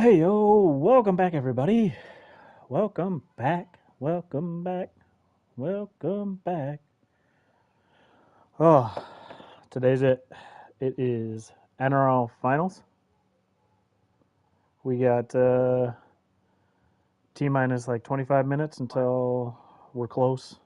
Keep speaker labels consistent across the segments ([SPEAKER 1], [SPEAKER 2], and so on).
[SPEAKER 1] Hey yo, welcome back everybody. Welcome back. Welcome back. Welcome back. Oh, today's it. It is NRL finals. We got T minus like 25 minutes until we're close.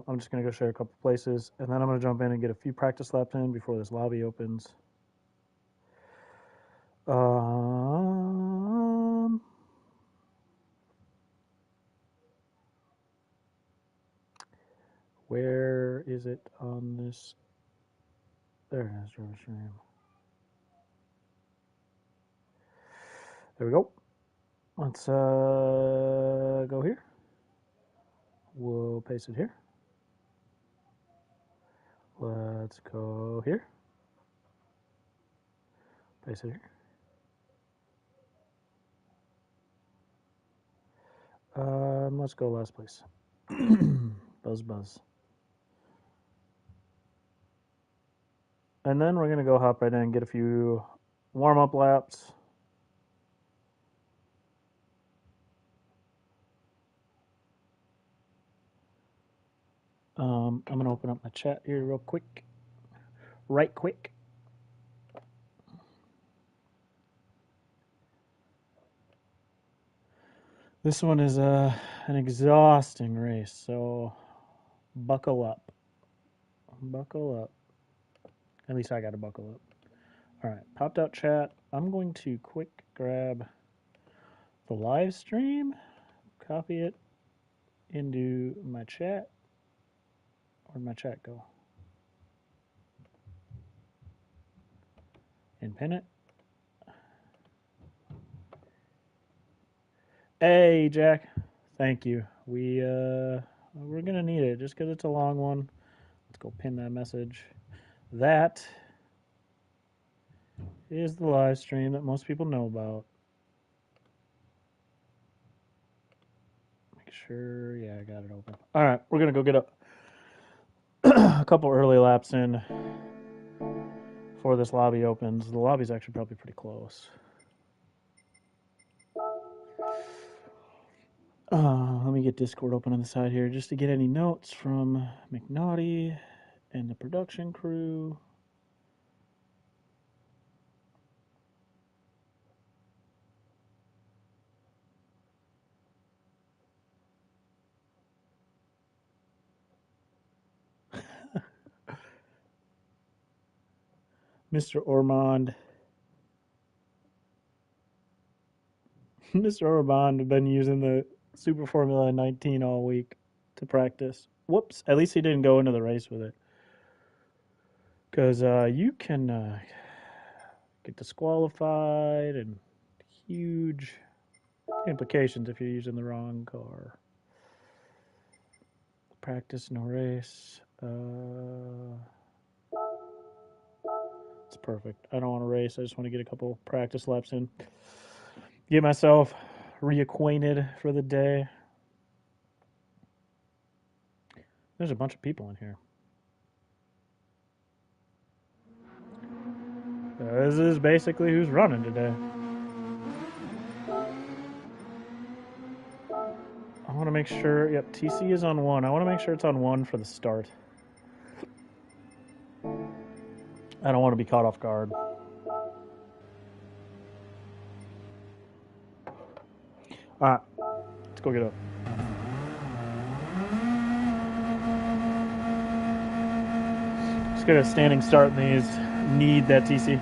[SPEAKER 1] I'm just gonna go share a couple places, and then I'm gonna jump in and get a few practice laps in before this lobby opens. Where is it on this? There it is, Driver Stream. There we go. Let's go here. We'll paste it here. Let's go here. Paste it here. Let's go last place. Buzz. And then we're going to go hop right in and get a few warm-up laps. I'm going to open up my chat here real quick. Right quick. This one is an exhausting race, so buckle up. Buckle up. At least I got to buckle up. All right, popped out chat. I'm going to quick grab the live stream, copy it into my chat. Where'd my chat go? And pin it. Hey, Jack. Thank you. We're gonna need it just because it's a long one. Let's go pin that message. That is the live stream that most people know about. Make sure, yeah, I got it open. All right, we're gonna go get a couple early laps in before this lobby opens. The lobby's actually probably pretty close. Let me get Discord open on the side here just to get any notes from McNaughty and the production crew. Mr. Ormond. Mr. Ormond had been using the Super Formula 19 all week to practice. Whoops. At least he didn't go into the race with it. Because you can get disqualified and huge implications if you're using the wrong car. Practice, no race. It's perfect. I don't want to race. I just want to get a couple practice laps in. Get myself reacquainted for the day. There's a bunch of people in here. This is basically who's running today. I want to make sure, yep, TC is on 1. I want to make sure it's on 1 for the start. I don't want to be caught off guard. Alright, let's go get up. Let's get a standing start in these. Need that TC.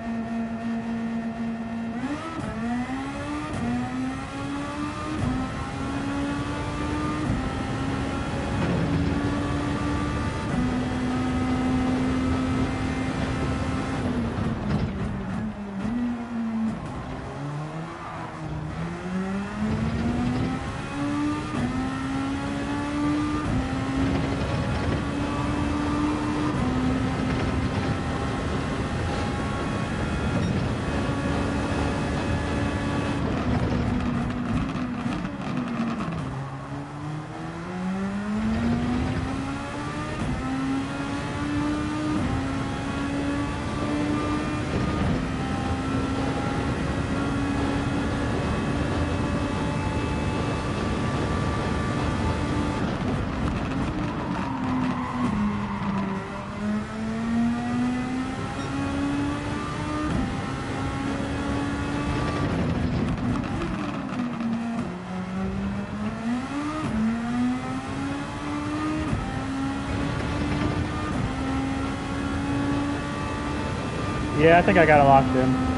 [SPEAKER 1] Yeah, I think I got it locked in.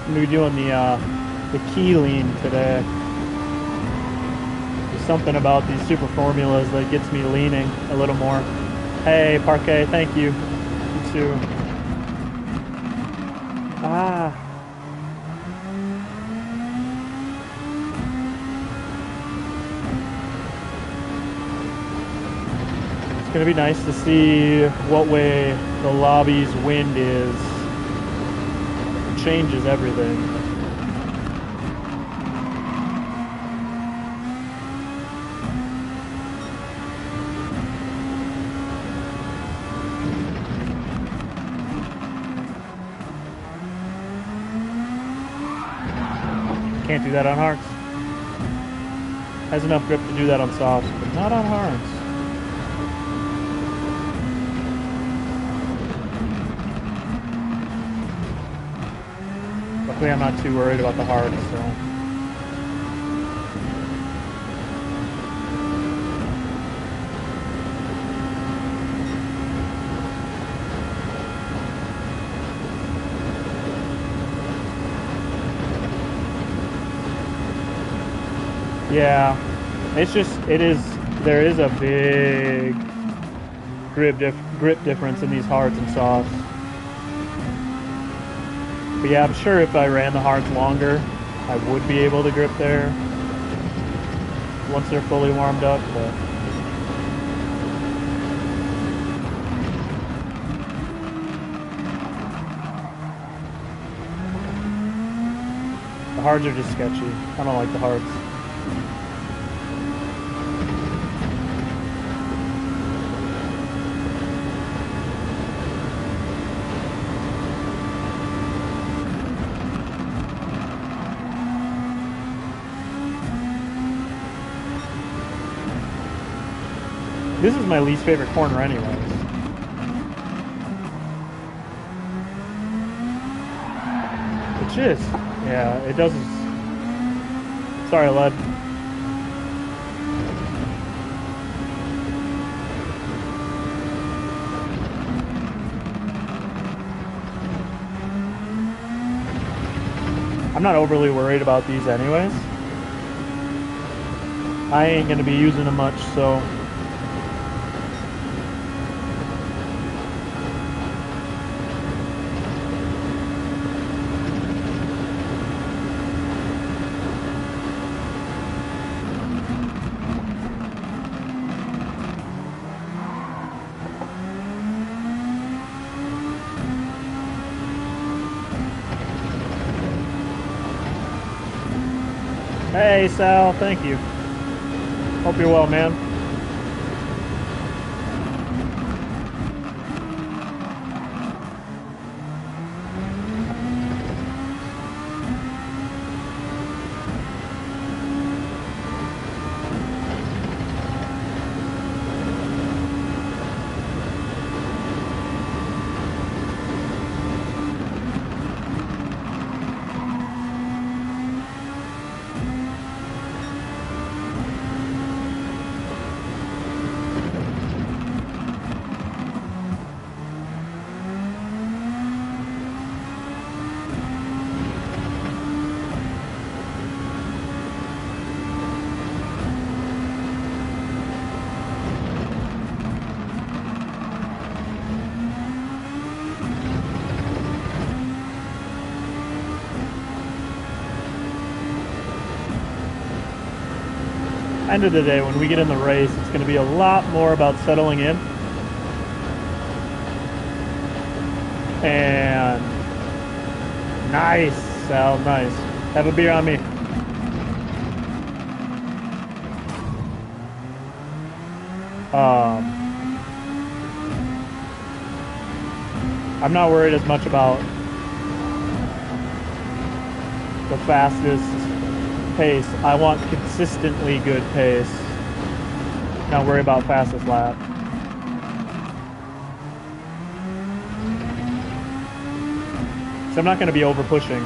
[SPEAKER 1] I'm gonna be doing the key lean today. There's something about these super formulas that gets me leaning a little more. Hey, Parquet, thank you. You too. Ah. It's gonna be nice to see what way the lobby's wind is. It changes everything. Can't do that on hards. Has enough grip to do that on softs, but not on hards. Luckily, I'm not too worried about the hards, so. Yeah, it's just, there is a big grip difference in these hards and softs. But yeah, I'm sure if I ran the hards longer, I would be able to grip there once they're fully warmed up, but the hards are just sketchy. I don't like the hards. This is my least favorite corner anyways. It just, yeah, it doesn't. Sorry, Lud. I'm not overly worried about these anyways. I ain't gonna be using them much, so. Hey, Sal, thank you. Hope you're well, man. End of the day, when we get in the race, it's going to be a lot more about settling in and nice, Sal, nice. Have a beer on me. I'm not worried as much about the fastest pace. I want consistently good pace. Not worry about fastest lap. So I'm not going to be over pushing.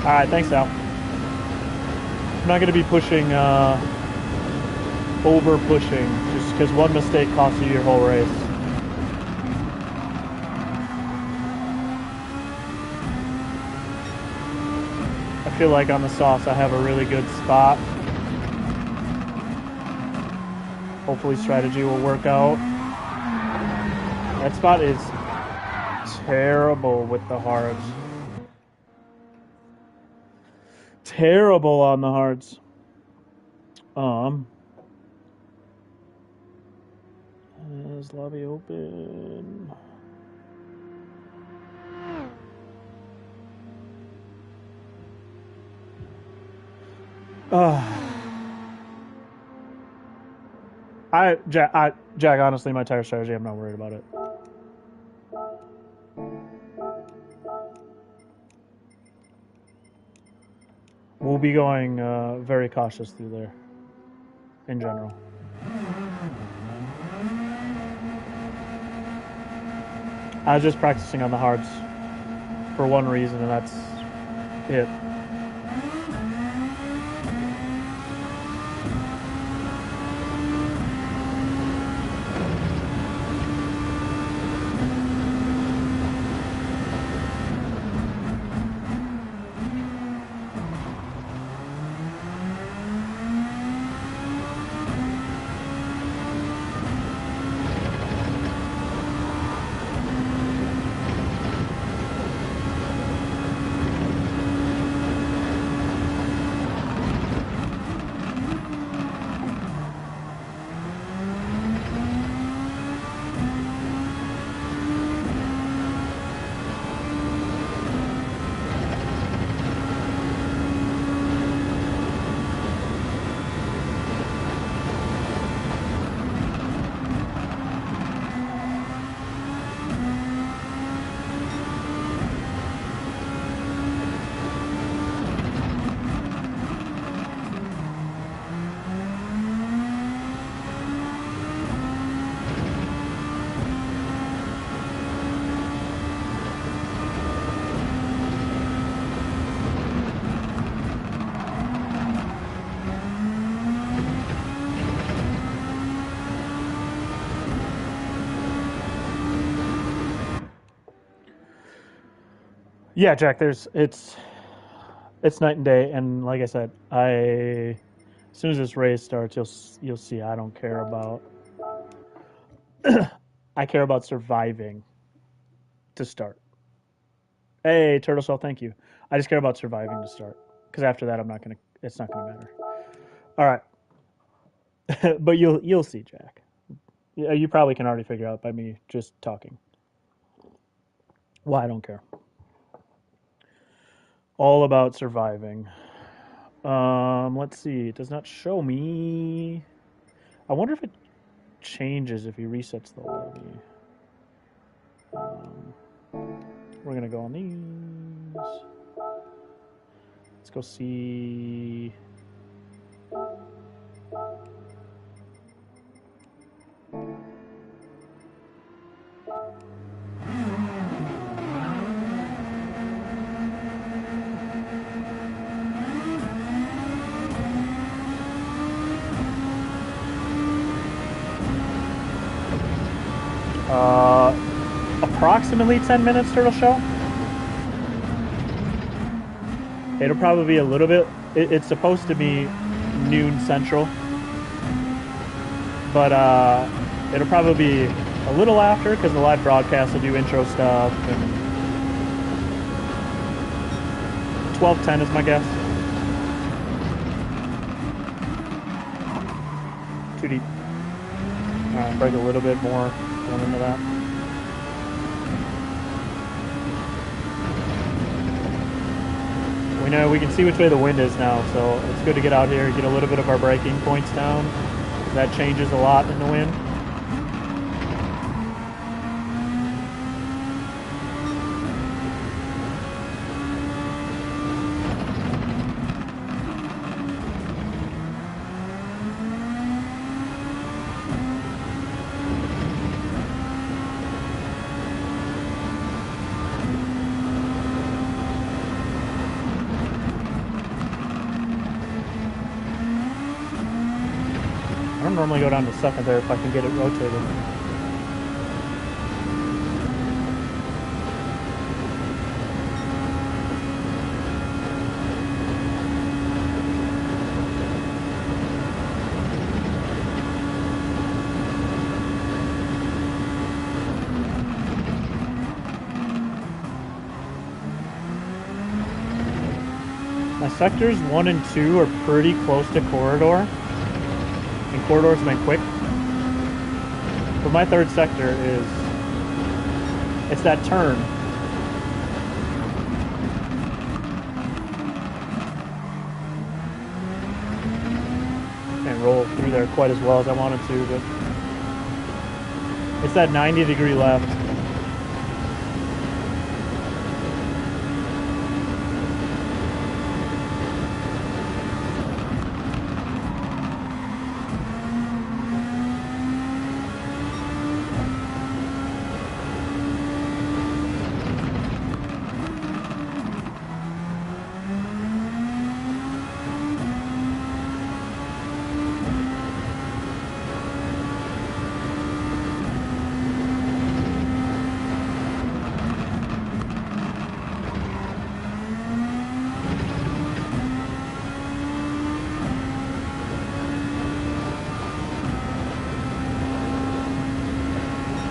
[SPEAKER 1] All right, thanks, Al. I'm not going to be pushing, over pushing, just because one mistake costs you your whole race. I feel like on the softs I have a really good spot. Hopefully strategy will work out. That spot is terrible with the hards. Terrible on the hards. Is lobby open? Jack, honestly, my tire strategy, I'm not worried about it. We'll be going very cautious through there, in general. I was just practicing on the hards for one reason, and that's it. Yeah, Jack. It's night and day, and like I said, as soon as this race starts, you'll see. I don't care about. I care about surviving to start. Hey, Turtle Shell, thank you. I just care about surviving to start, because after that, it's not gonna matter. All right, but you'll see, Jack. You probably can already figure out by me just talking. Well, I don't care. All about surviving. Let's see. It does not show me. I wonder if it changes if he resets the lobby. We're gonna go on these. Let's go see. Approximately 10 minutes, Turtle Shell. It'll probably be a little bit. It's supposed to be noon central, but it'll probably be a little after because the live broadcast will do intro stuff. And 12:10 is my guess. Too deep. All right, break a little bit more going into that. We can see which way the wind is now, so it's good to get out here, get a little bit of our braking points down. That changes a lot in the wind. I don't normally go down to second there if I can get it rotated. My sectors 1 and 2 are pretty close to corridor, and corridor's been quick. But my third sector is, it's that turn. Can't roll through there quite as well as I wanted to, but it's that 90-degree left.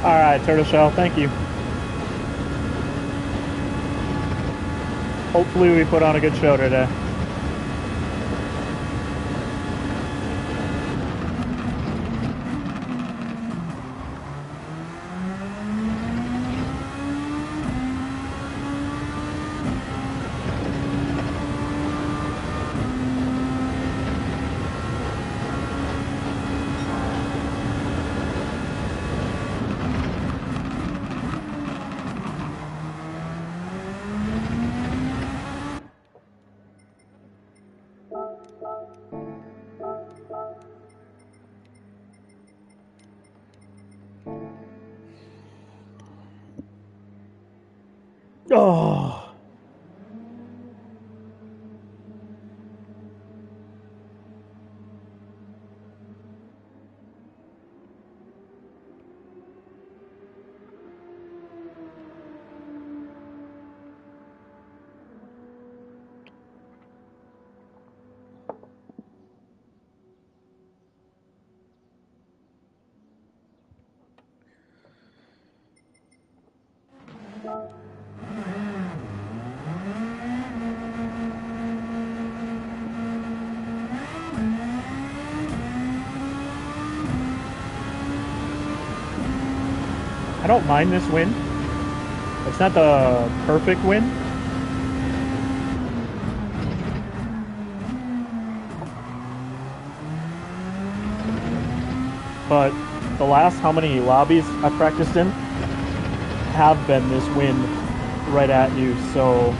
[SPEAKER 1] All right, Turtle Shell, thank you. Hopefully we put on a good show today. Oh. I don't mind this win. It's not the perfect win. But the last how many lobbies I've practiced in have been this win right at you, so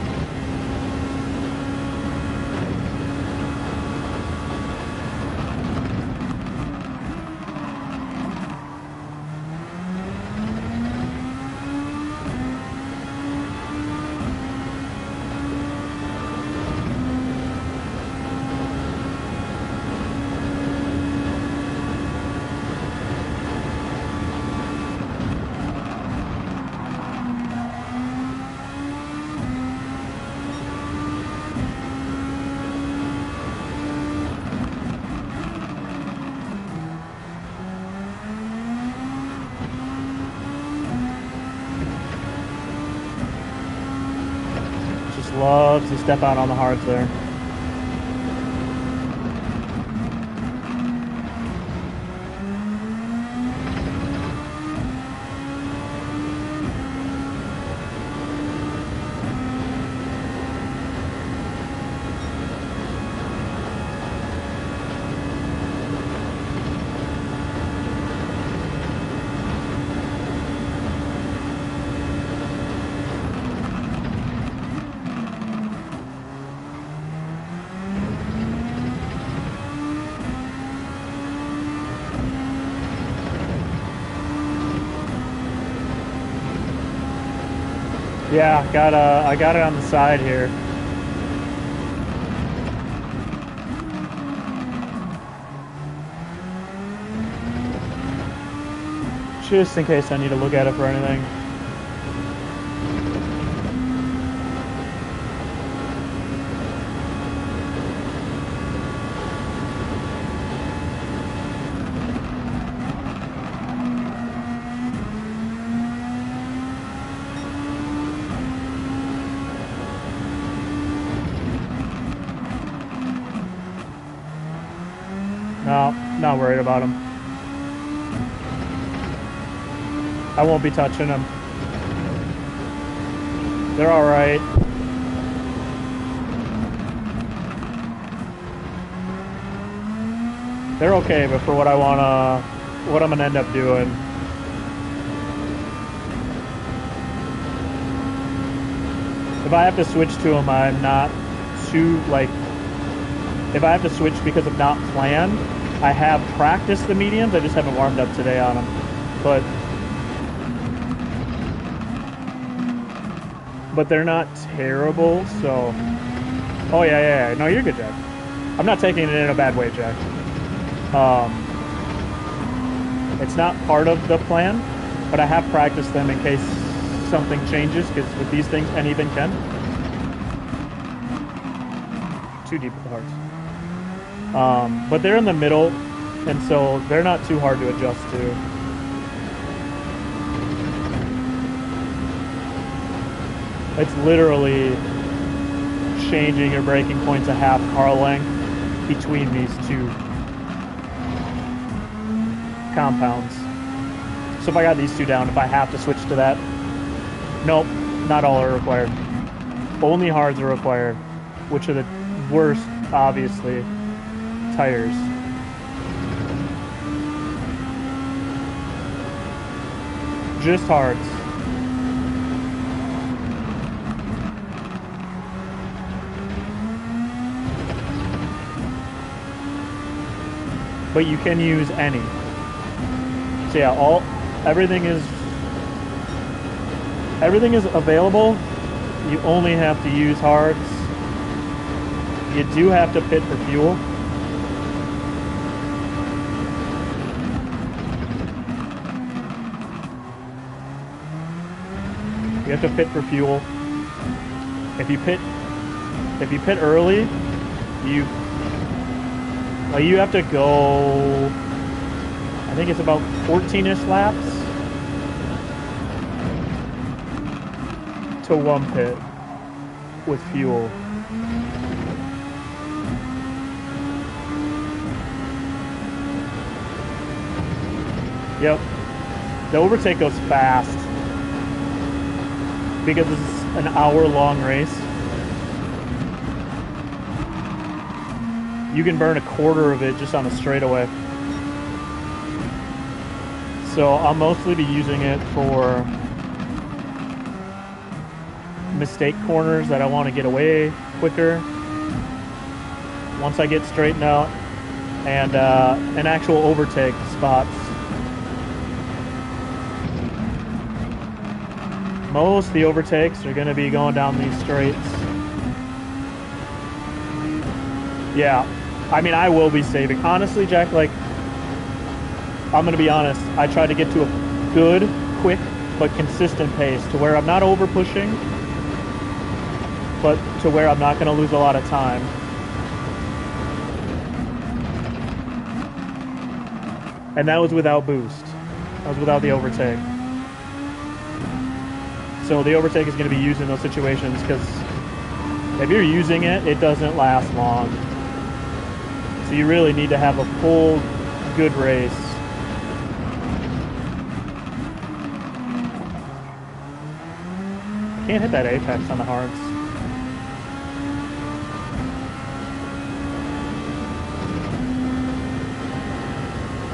[SPEAKER 1] loves to step out on the hards there. Yeah, I got it on the side here. just in case I need to look at it for anything. No, not worried about them. I won't be touching them. They're all right. They're okay, but for what I'm gonna end up doing. If I have to switch to them, I'm not too, like, if I have to switch because of not planned, I have practiced the mediums, I just haven't warmed up today on them. But they're not terrible, so... Oh, yeah. No, you're good, Jack. I'm not taking it in a bad way, Jack. It's not part of the plan, but I have practiced them in case something changes, because with these things, anything can. Too deep with the hearts. But they're in the middle, and so they're not too hard to adjust to. It's literally changing your braking points a half car length between these two compounds. So if I got these two down, if I have to switch to that, nope, not all are required. Only hards are required, which are the worst, obviously, tires. Just hards. But you can use any. So yeah, everything is available. You only have to use hards. You do have to pit for fuel. You have to pit for fuel. If you pit early, you have to go, I think it's about 14-ish laps to one pit with fuel. Yep. The overtake goes fast because this is an hour-long race. You can burn a quarter of it just on a straightaway. So I'll mostly be using it for mistake corners that I want to get away quicker once I get straightened out, and an actual overtake spots. Most of the overtakes are going to be going down these straights. Yeah, I mean, I will be saving. Honestly, Jack, like, I'm going to be honest, I try to get to a good, quick, but consistent pace to where I'm not over pushing, but to where I'm not going to lose a lot of time. And that was without boost. That was without the overtake. So the overtake is going to be used in those situations because if you're using it, it doesn't last long. So you really need to have a full, good race. I can't hit that apex on the hards.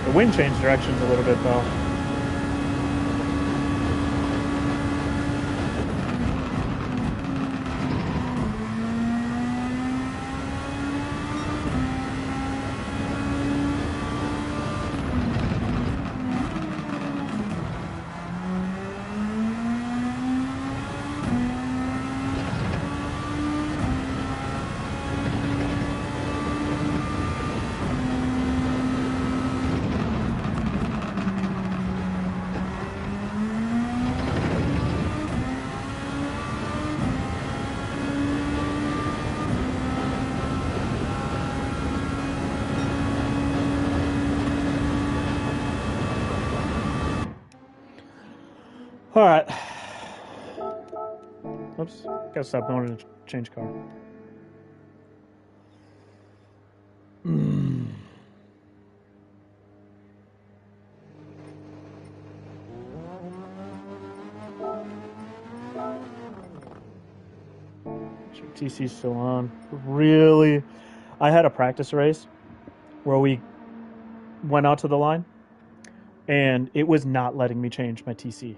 [SPEAKER 1] The wind changed directions a little bit though. All right. Oops. Gotta stop going to change car. TC's still on. Really? I had a practice race where we went out to the line and it was not letting me change my TC.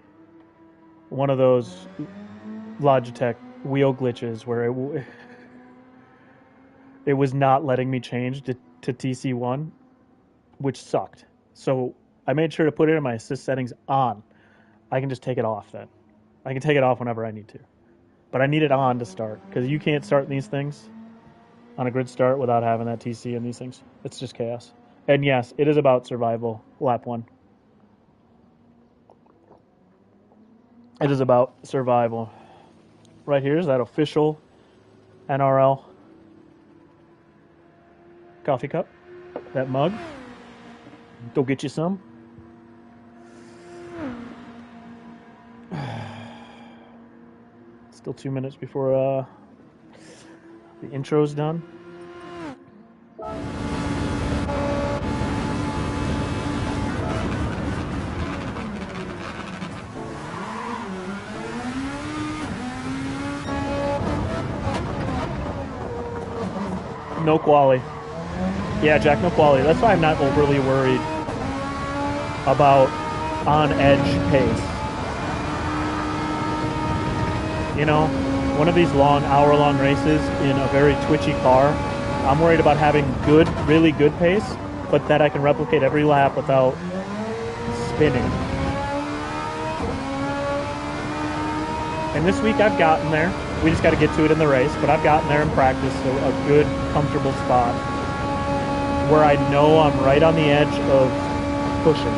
[SPEAKER 1] One of those Logitech wheel glitches where it was not letting me change to TC1, which sucked. So I made sure to put it in my assist settings on. I can just take it off then. I can take it off whenever I need to. But I need it on to start, because you can't start these things on a grid start without having that TC in these things. It's just chaos. And yes, it is about survival, lap 1. It is about survival. Right here is that official NRL coffee cup, that mug. Go get you some. Still 2 minutes before the intro's done. No quali. Yeah, Jack, no quali. That's why I'm not overly worried about on-edge pace. You know, one of these long, hour-long races in a very twitchy car, I'm worried about having good, really good pace, but that I can replicate every lap without spinning. And this week I've gotten there. We just got to get to it in the race, but I've gotten there in practice, so a good, comfortable spot where I know I'm right on the edge of pushing.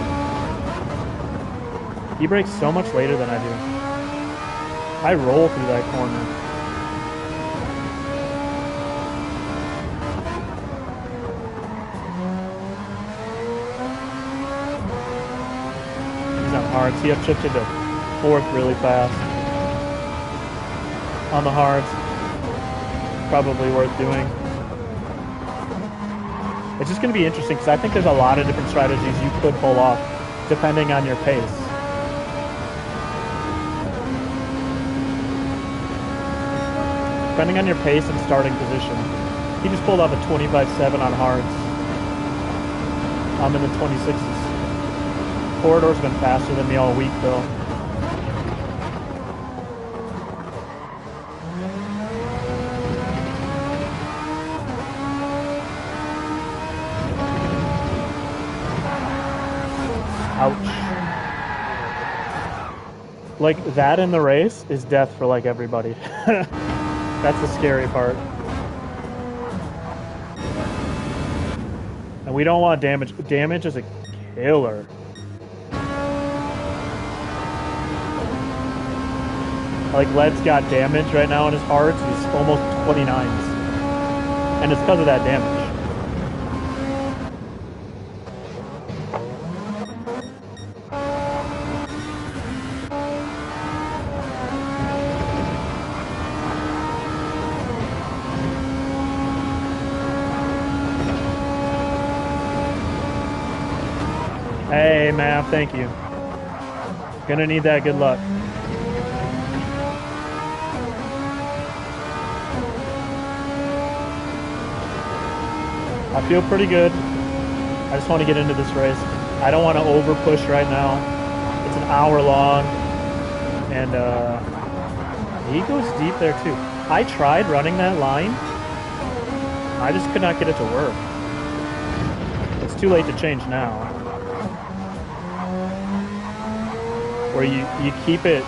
[SPEAKER 1] He brakes so much later than I do. I roll through that corner. He's on hards. He upshifted to 4th really fast. On the hards. Probably worth doing. It's just going to be interesting because I think there's a lot of different strategies you could pull off depending on your pace. Depending on your pace and starting position. He just pulled off a 25.7 on hards. I'm in the 26s. Corridor's been faster than me all week though. Ouch. Like, that in the race is death for, like, everybody. That's the scary part. And we don't want damage. Damage is a killer. Like, Led's got damage right now in his hearts. He's almost 29s. And it's because of that damage. Hey, Mav, thank you. Gonna need that, good luck. I feel pretty good. I just want to get into this race. I don't want to over push right now. It's an hour long. And he goes deep there too. I tried running that line. I just could not get it to work. It's too late to change now. Where you keep it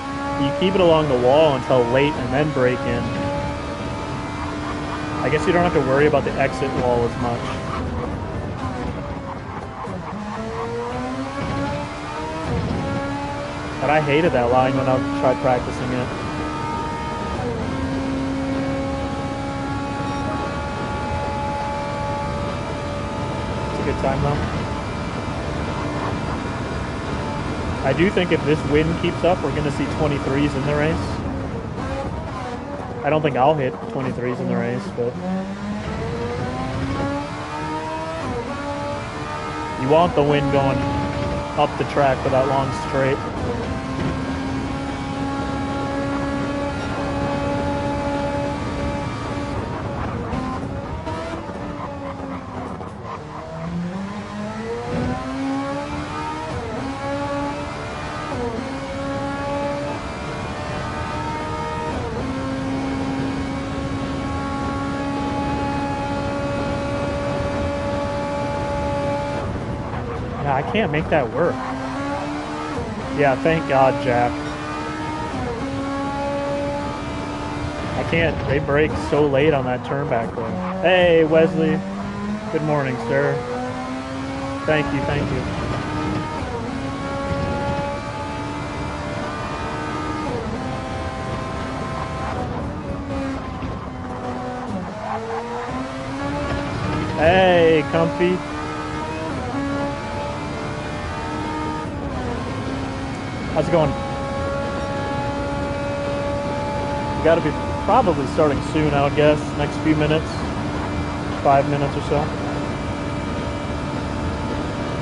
[SPEAKER 1] along the wall until late and then break in. I guess you don't have to worry about the exit wall as much. But I hated that line when I tried practicing it. It's a good time though. I do think if this wind keeps up, we're going to see 23s in the race. I don't think I'll hit 23s in the race, but you want the wind going up the track for that long straight. Yeah, I can't make that work. Yeah, thank God, Jack. I can't. They brake so late on that turn back there. Hey, Wesley. Good morning, sir. Thank you, thank you. Hey, Comfy. How's it going? You gotta be probably starting soon, I would guess. Next few minutes. 5 minutes or so.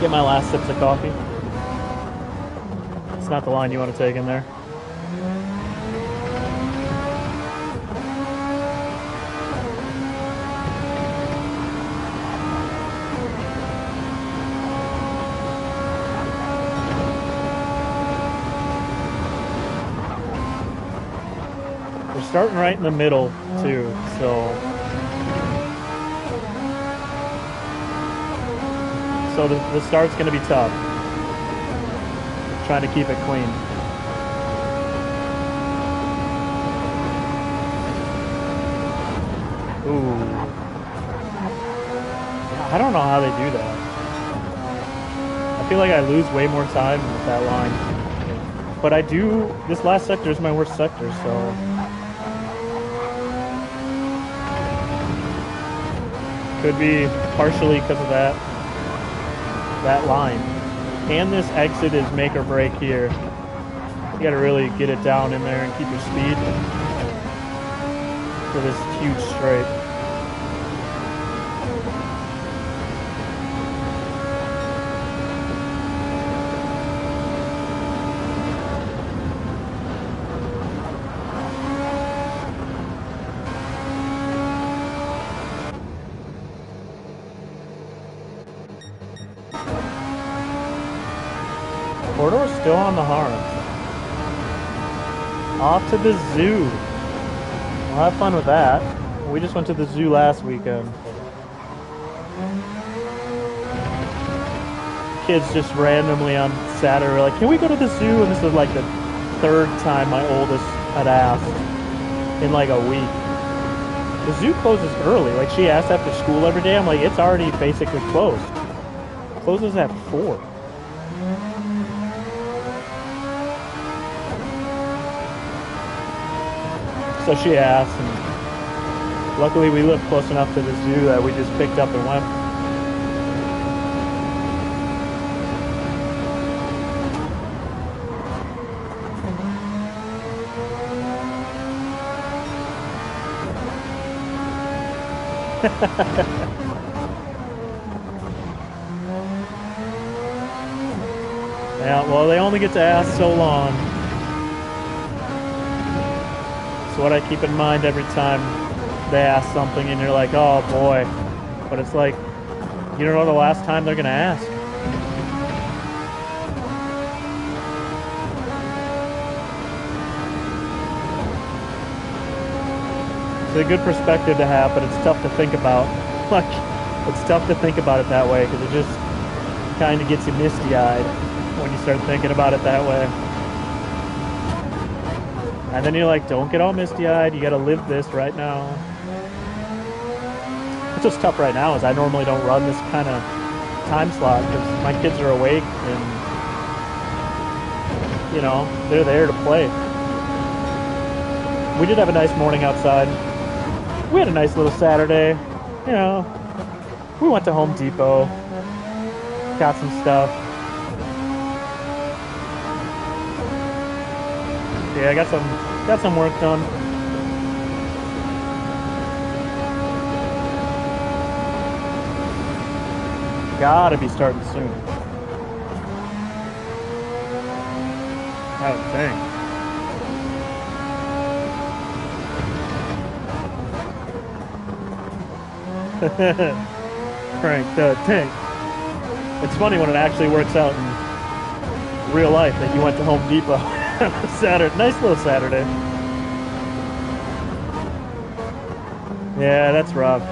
[SPEAKER 1] Get my last sips of coffee. It's not the line you want to take in there. We're starting right in the middle, too, so the start's going to be tough. Trying to keep it clean. Ooh. I don't know how they do that. I feel like I lose way more time with that line. But I do, this last sector is my worst sector, so. Could be partially because of that line. And this exit is make or break here. You gotta really get it down in there and keep your speed for this huge straight. Corridor's still on the horn. Off to the zoo. We'll have fun with that. We just went to the zoo last weekend. Kids just randomly on Saturday were like, can we go to the zoo? And this was like the third time my oldest had asked in like a week. The zoo closes early. Like she asked after school every day. I'm like, it's already basically closed. It closes at 4. So she asked, and luckily we live close enough to the zoo that we just picked up and went. Yeah, well, they only get to ask so long. What I keep in mind every time they ask something and you're like, oh boy, but it's like you don't know the last time they're gonna ask. It's a good perspective to have, but it's tough to think about. Like, it's tough to think about it that way because it just kind of gets you misty-eyed when you start thinking about it that way. And then you're like, don't get all misty-eyed. You got to live this right now. What's just tough right now is I normally don't run this kind of time slot because my kids are awake and, you know, they're there to play. We did have a nice morning outside. We had a nice little Saturday. You know, we went to Home Depot, got some stuff. Yeah, I got some work done. Gotta be starting soon. Oh dang. Crank the tank. It's funny when it actually works out in real life that you went to Home Depot Saturday. Nice little Saturday. Yeah, that's rough.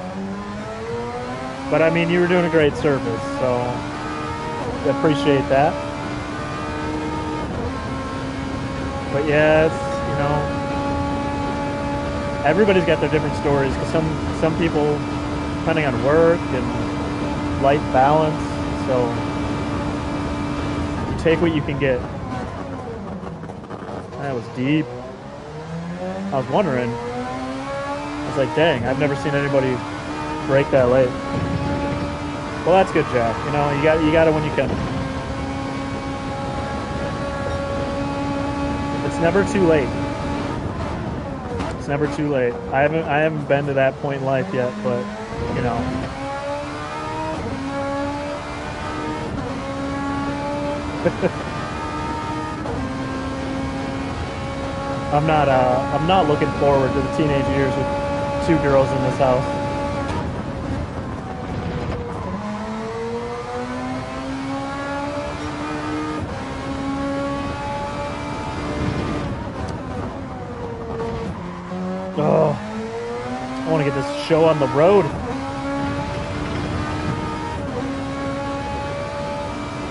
[SPEAKER 1] But I mean, you were doing a great service, so I appreciate that. But yeah, it's, everybody's got their different stories because some people, depending on work and life balance, so you take what you can get. That was deep. I was wondering. I was like, dang, I've never seen anybody break that late. Well, that's good, Jack. You got it when you can. It's never too late. It's never too late. I haven't been to that point in life yet, but I'm not looking forward to the teenage years with 2 girls in this house. Oh, I want to get this show on the road.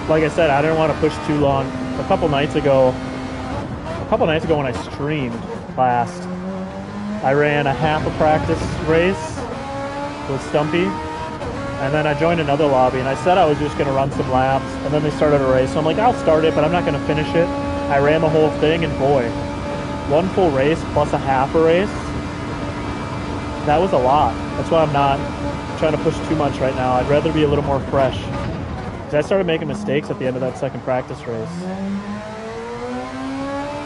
[SPEAKER 1] Like I said, I didn't want to push too long. A couple nights ago when I streamed last, I ran a half a practice race with Stumpy, and then I joined another lobby, and I said I was just going to run some laps, and then they started a race, so I'm like, I'll start it, but I'm not going to finish it. I ran the whole thing, and boy, one full race plus a half a race, that was a lot. That's why I'm not trying to push too much right now. I'd rather be a little more fresh. Because I started making mistakes at the end of that second practice race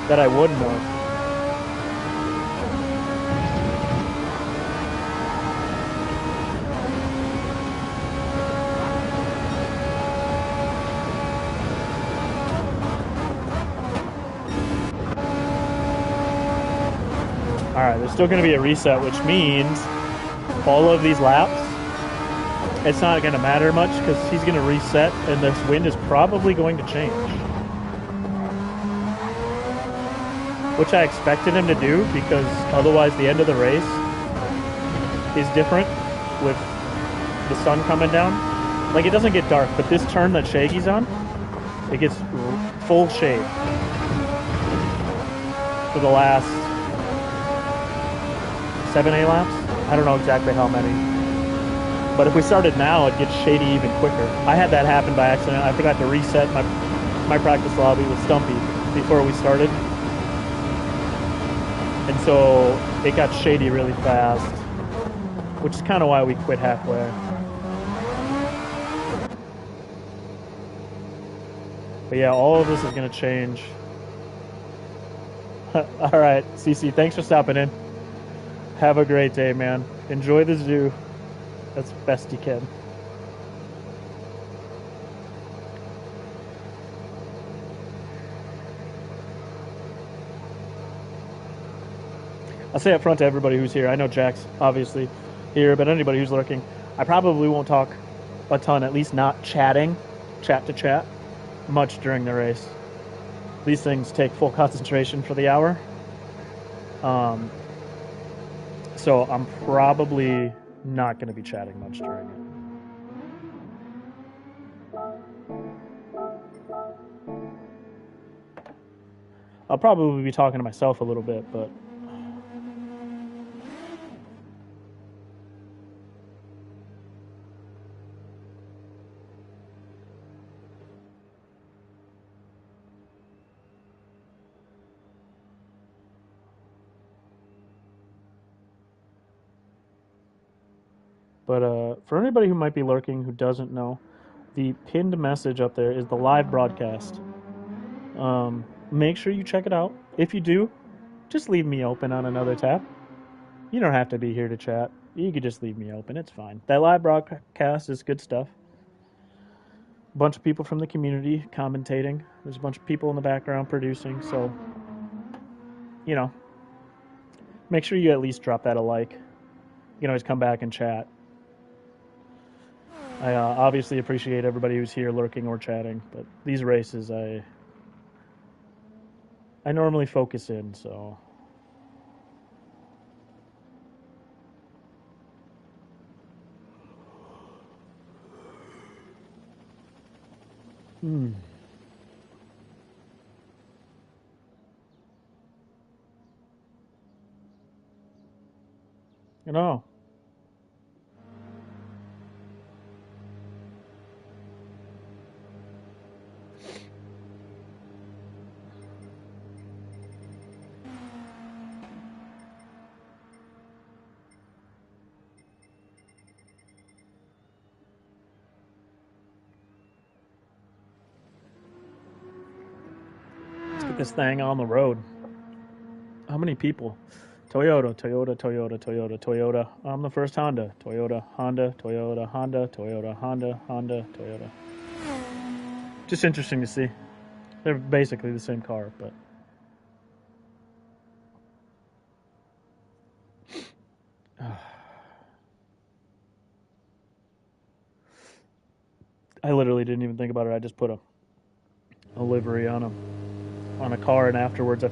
[SPEAKER 1] that I wouldn't have. Alright, there's still going to be a reset, which means all of these laps, it's not going to matter much because he's going to reset and this wind is probably going to change. Which I expected him to do because otherwise the end of the race is different with the sun coming down. Like, it doesn't get dark, but this turn that Shaggy's on, it gets full shade for the last 7-8 laps. I don't know exactly how many. But if we started now, it gets shady even quicker. I had that happen by accident. I forgot to reset my practice lobby with Stumpy before we started. And so it got shady really fast, which is kind of why we quit halfway. But yeah, all of this is going to change. All right, CC, thanks for stopping in. Have a great day, man. Enjoy the zoo as best you can. I'll say up front to everybody who's here. I know Jack's obviously here, but anybody who's lurking, I probably won't talk a ton, at least not chat to chat, much during the race. These things take full concentration for the hour. So I'm probably not going to be chatting much during it. I'll probably be talking to myself a little bit, but for anybody who might be lurking who doesn't know, the pinned message up there is the live broadcast. make sure you check it out. If you do, just leave me open on another tab. You don't have to be here to chat. You could just leave me open. It's fine. That live broadcast is good stuff. A bunch of people from the community commentating. There's a bunch of people in the background producing. So, you know, make sure you at least drop that a like. You can always come back and chat. I obviously appreciate everybody who's here lurking or chatting, but these races I normally focus in, so. You know. Let's get this thing on the road. How many people? Toyota, Toyota, Toyota, Toyota, Toyota. I'm the first Honda. Toyota, Honda, Toyota, Honda, Toyota, Honda, Honda, Toyota. Just interesting to see. They're basically the same car, but. I literally didn't even think about it. I just put a livery on a car, and afterwards I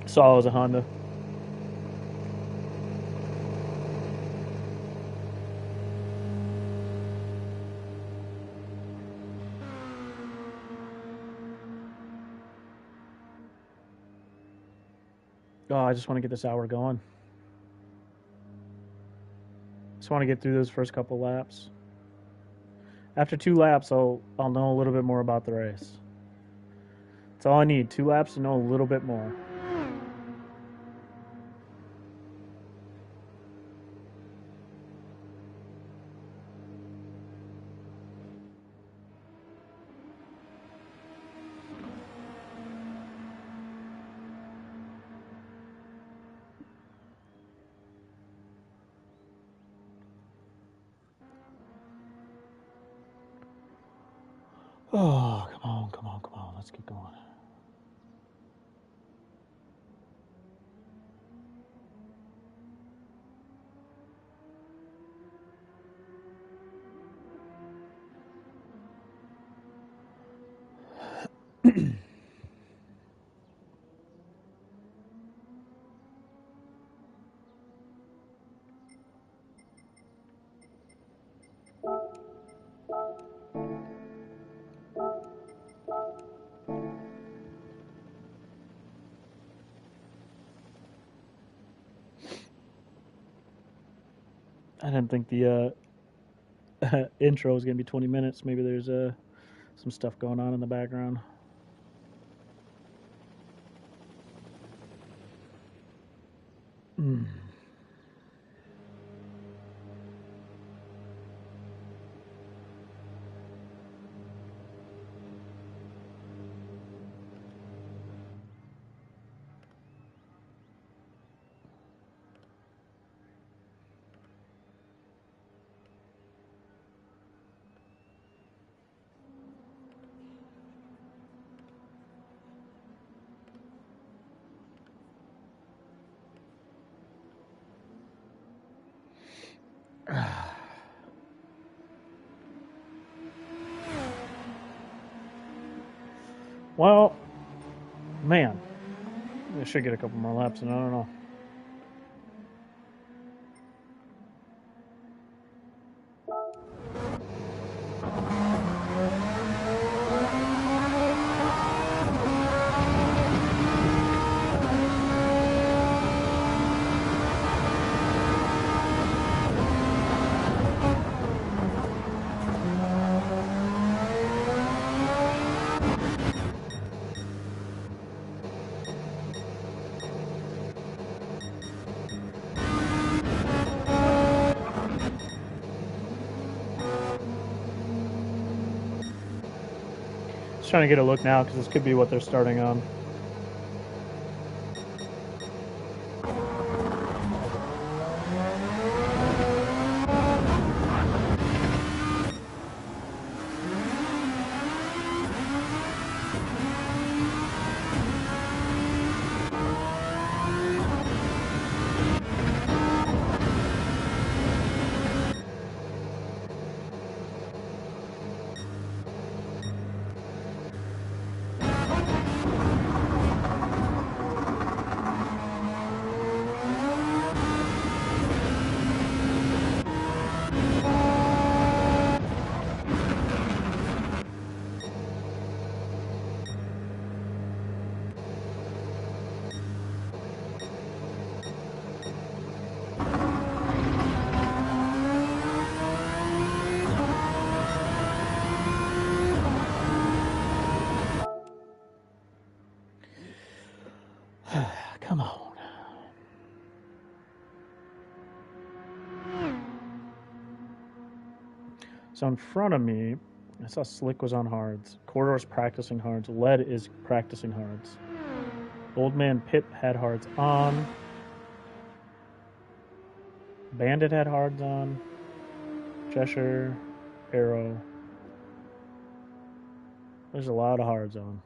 [SPEAKER 1] saw it was a Honda. Oh, I just want to get this hour going. Just want to get through those first couple laps. After 2 laps, I'll know a little bit more about the race. That's all I need. 2 laps to know a little bit more. Oh, come on, come on, come on. Let's keep going. I didn't think the intro was going to be 20 minutes. Maybe there's some stuff going on in the background. Well, man, I should get a couple more laps, and I don't know. Just trying to get a look now because this could be what they're starting on. Come on. So in front of me, I saw Slick was on hards. Corridor's practicing hards. Lead is practicing hards. Old Man Pip had hards on. Bandit had hards on. Cheshire, Arrow. There's a lot of hards on.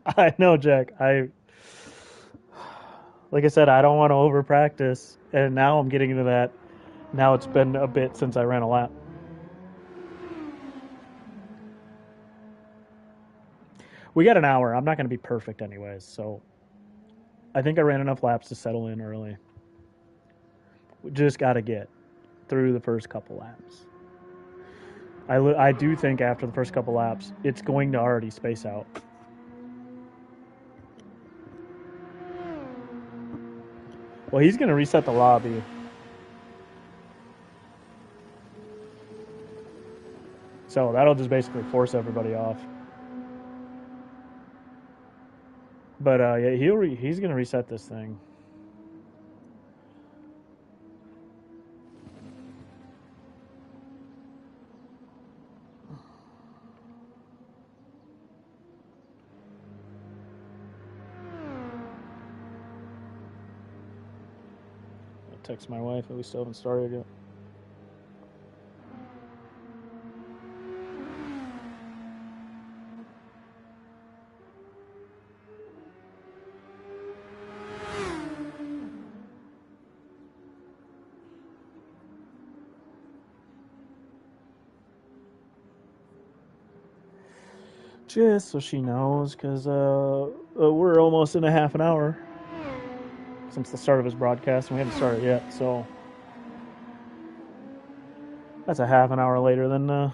[SPEAKER 1] I know, Jack. Like I said, I don't want to over practice, and now I'm getting into that. Now it's been a bit since I ran a lap. We got an hour. I'm not going to be perfect anyways, so I think I ran enough laps to settle in early. We just got to get through the first couple laps. I do think after the first couple laps, it's going to already space out. Well, he's going to reset the lobby. So that'll just basically force everybody off. But yeah, he's going to reset this thing. I'll text my wife, but we still haven't started yet. Just so she knows, because we're almost in a half an hour since the start of his broadcast, and we haven't started yet, so that's a half an hour later than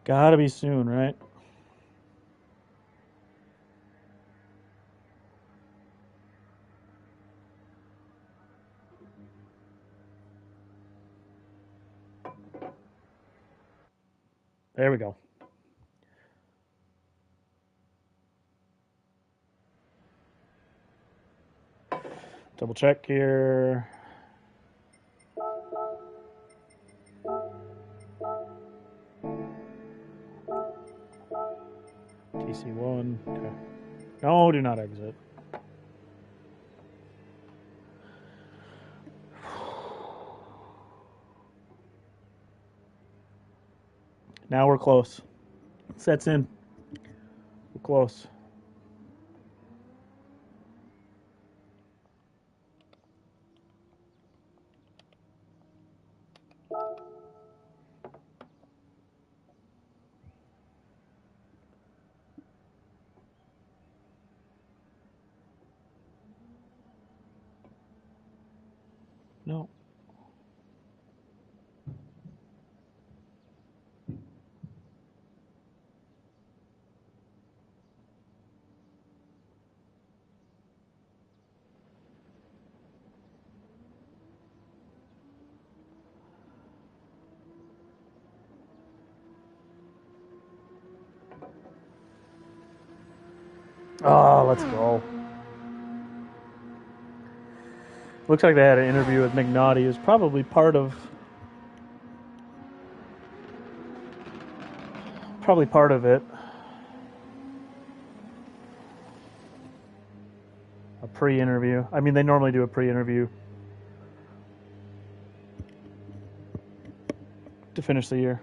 [SPEAKER 1] gotta be soon, right? There we go. Double check here. TC1. Okay. No, do not exit. Now we're close. Sets in. We're close. No. Oh, let's go. Looks like they had an interview with McNaughty. It was probably part of it. A pre-interview. I mean, they normally do a pre-interview to finish the year.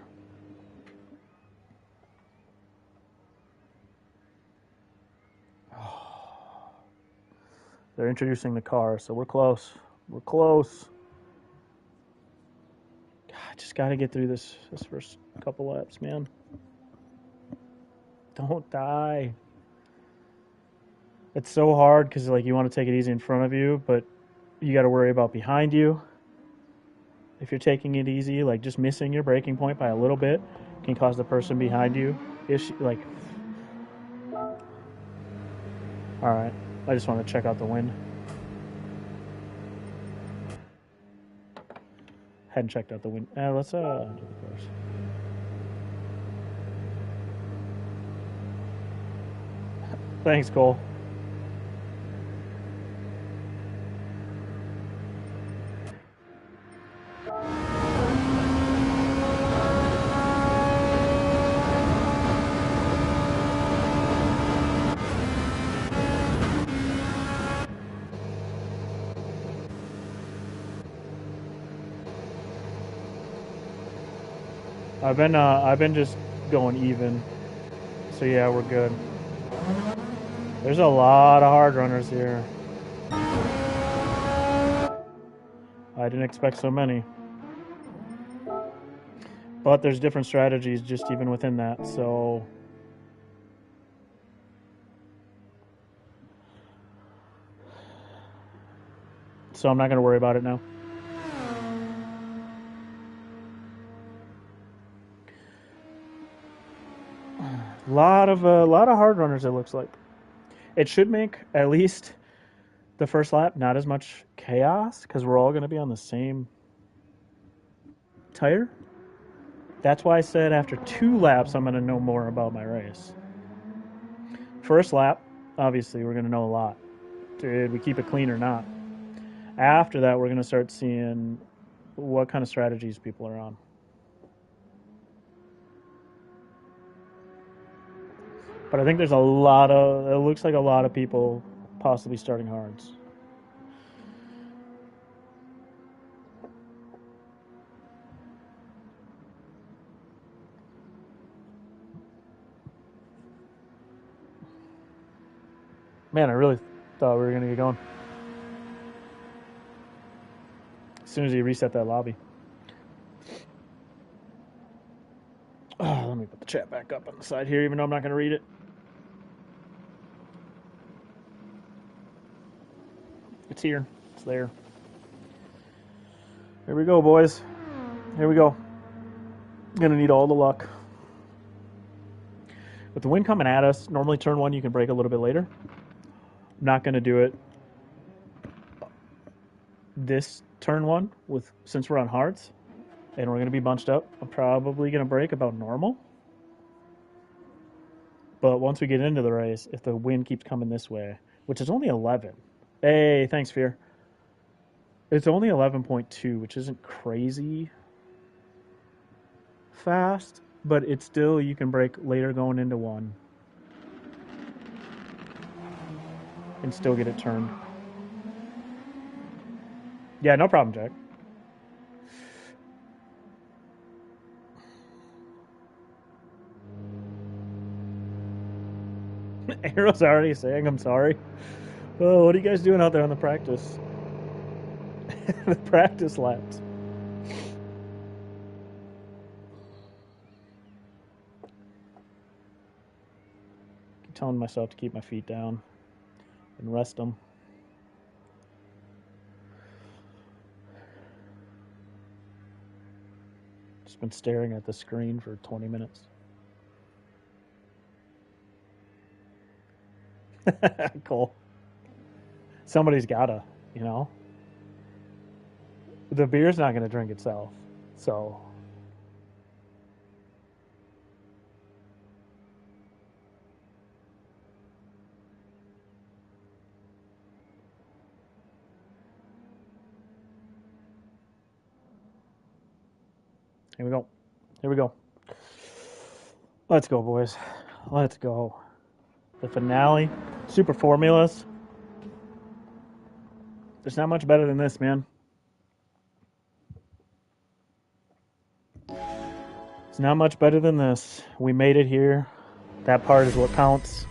[SPEAKER 1] They're introducing the car, so we're close. We're close. God, just got to get through this first couple laps, man. Don't die. It's so hard because like you want to take it easy in front of you, but you got to worry about behind you. If you're taking it easy, like just missing your braking point by a little bit can cause the person behind you issue. Like, all right, I just want to check out the wind. Hadn't checked out the wind. Let's do the course. Thanks, Cole. I've been just going even. So yeah, we're good. There's a lot of hard runners here. I didn't expect so many. But there's different strategies just even within that. So I'm not going to worry about it now. A lot of hard runners. It looks like it should make at least the first lap not as much chaos because we're all going to be on the same tire. That's why I said after 2 laps I'm going to know more about my race. First lap, obviously we're going to know a lot. Did we keep it clean or not? After that, we're going to start seeing what kind of strategies people are on. But I think there's a lot of, it looks like a lot of people possibly starting hards. Man, I really thought we were going to get going. As soon as he reset that lobby. Oh, let me put the chat back up on the side here, even though I'm not going to read it. It's here. It's there. Here we go, boys. Here we go. Gonna need all the luck. With the wind coming at us, normally turn 1 you can brake a little bit later. I'm not gonna do it this turn 1 since we're on hards and we're gonna be bunched up. I'm probably gonna brake about normal. But once we get into the race, if the wind keeps coming this way, which is only 11. Hey, thanks, Fear. It's only 11.2, which isn't crazy fast, but it's still, you can brake later going into 1 and still get it turned. Yeah, no problem, Jack. Arrow's already saying I'm sorry. Oh, what are you guys doing out there on the practice? The practice laps. I'm telling myself to keep my feet down and rest them. Just been staring at the screen for 20 minutes. Cool. Somebody's gotta, you know. The beer's not gonna drink itself, so. Here we go. Here we go. Let's go, boys. Let's go. The finale. Super Formulas. There's not much better than this, man. It's not much better than this. We made it here. That part is what counts.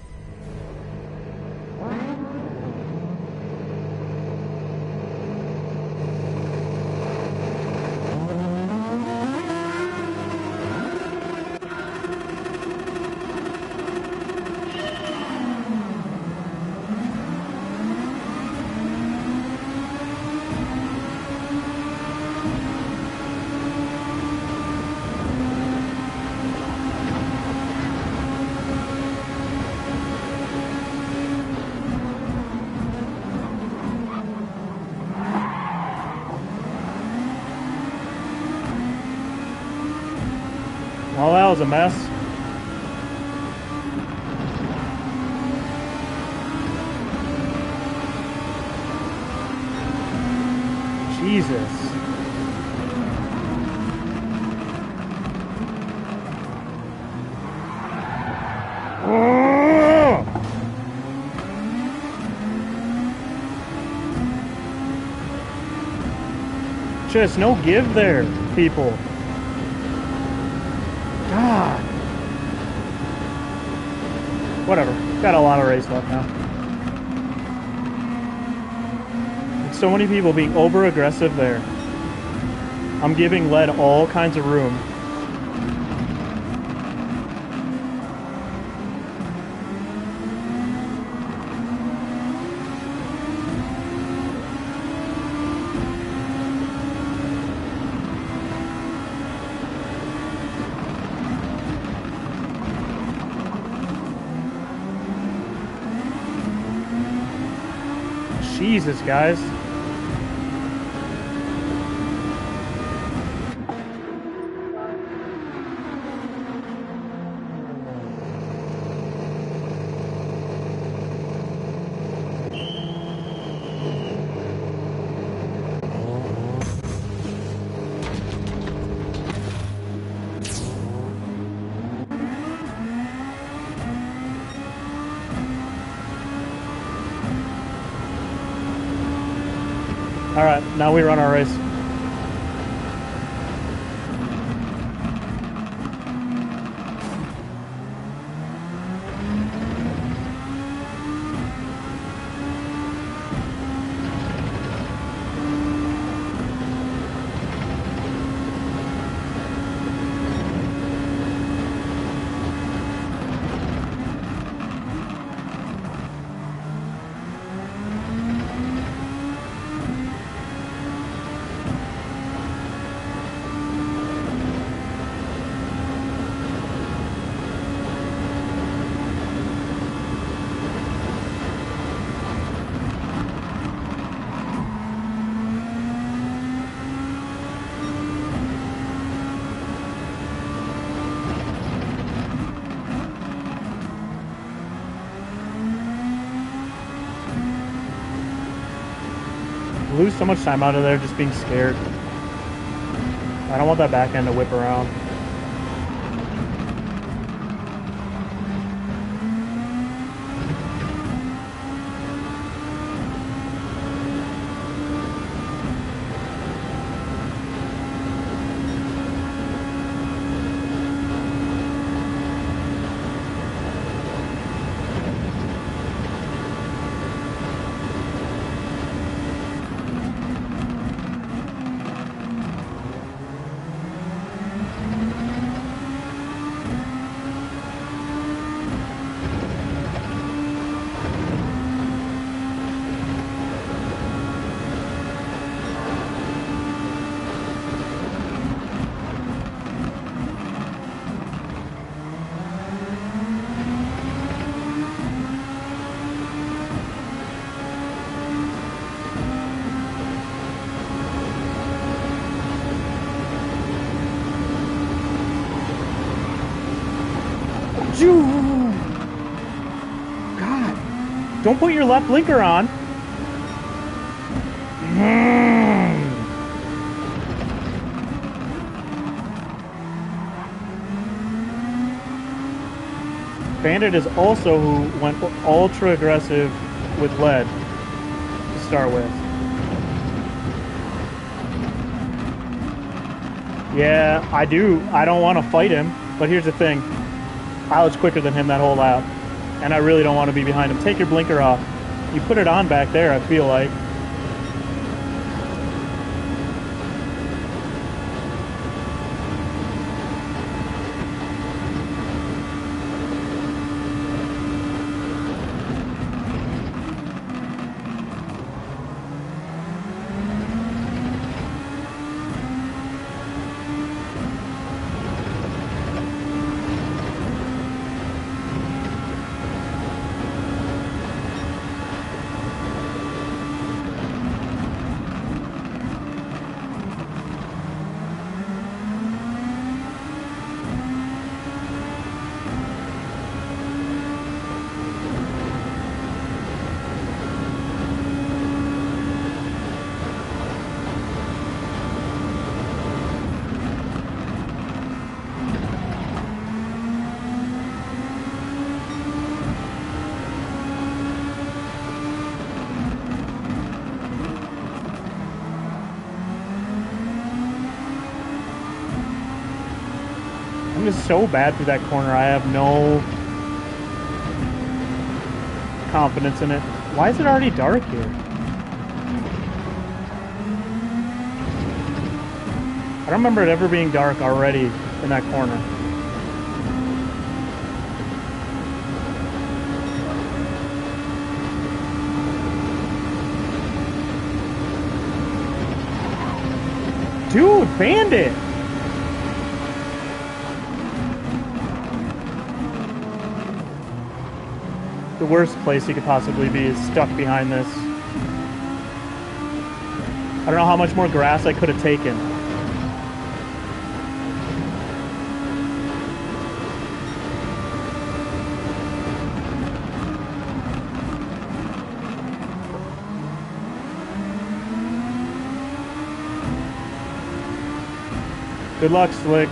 [SPEAKER 1] Well, that was a mess. Jesus. Just no give there, people. God. Whatever. Got a lot of race left now. And so many people being over aggressive there. I'm giving lead all kinds of room. Jesus, guys. All right, now we run our race. Lose so much time out of there just being scared. I don't want that back end to whip around. God, don't put your left blinker on. Bandit is also who went ultra aggressive with lead to start with. Yeah, I do. I don't want to fight him, but here's the thing. I was quicker than him that whole lap, and I really don't want to be behind him. Take your blinker off. You put it on back there, I feel like. I'm just so bad through that corner. I have no confidence in it. Why is it already dark here? I don't remember it ever being dark already in that corner. Dude, Bandit! The worst place he could possibly be is stuck behind this. I don't know how much more grass I could have taken. Good luck, Slick.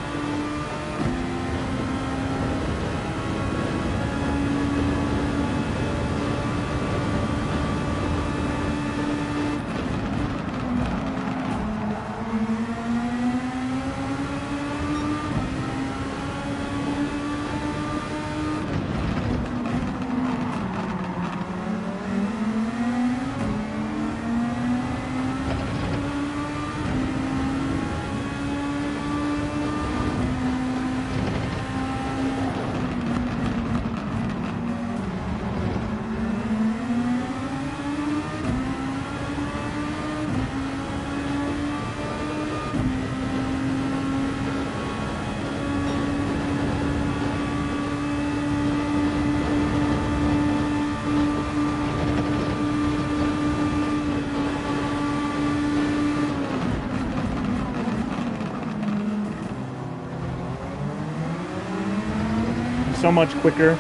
[SPEAKER 1] So much quicker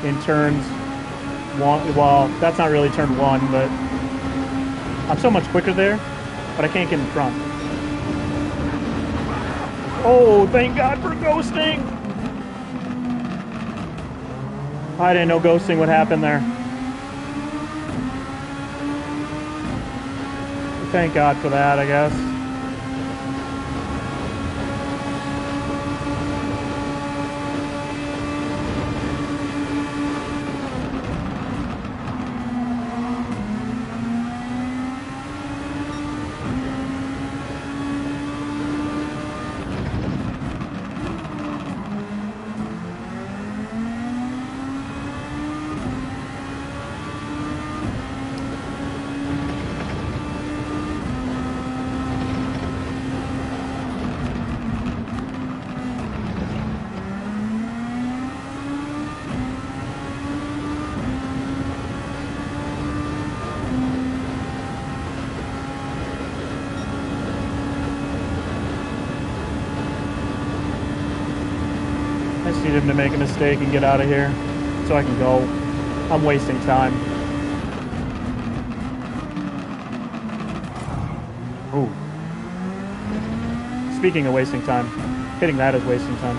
[SPEAKER 1] in turns one. Well, that's not really turn one, but I'm so much quicker there, but I can't get in front. Oh, thank God for ghosting. I didn't know ghosting would happen there. Thank God for that, I guess. I just need him to make a mistake and get out of here so I can go. I'm wasting time. Ooh. Speaking of wasting time, hitting that is wasting time.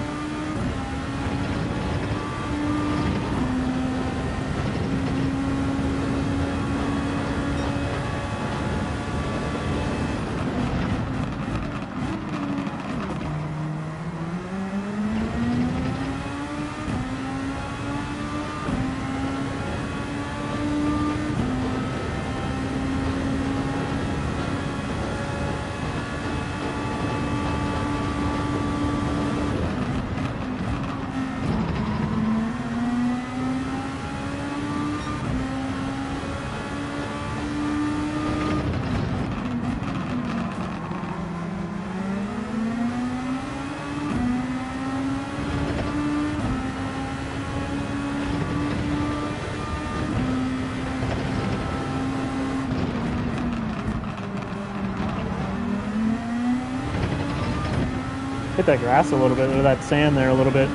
[SPEAKER 1] Hit that grass a little bit, or that sand there a little bit.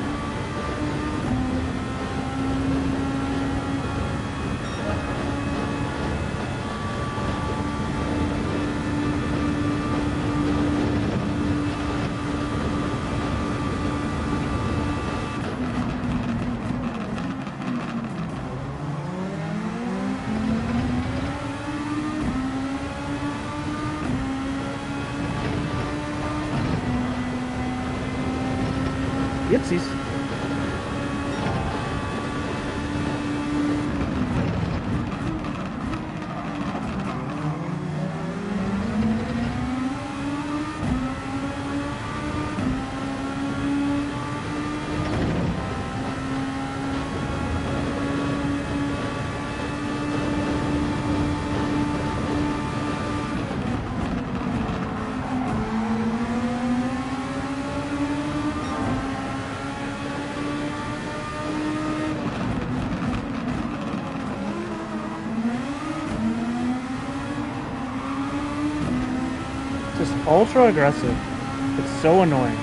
[SPEAKER 1] Yipsies. Just ultra aggressive. It's so annoying.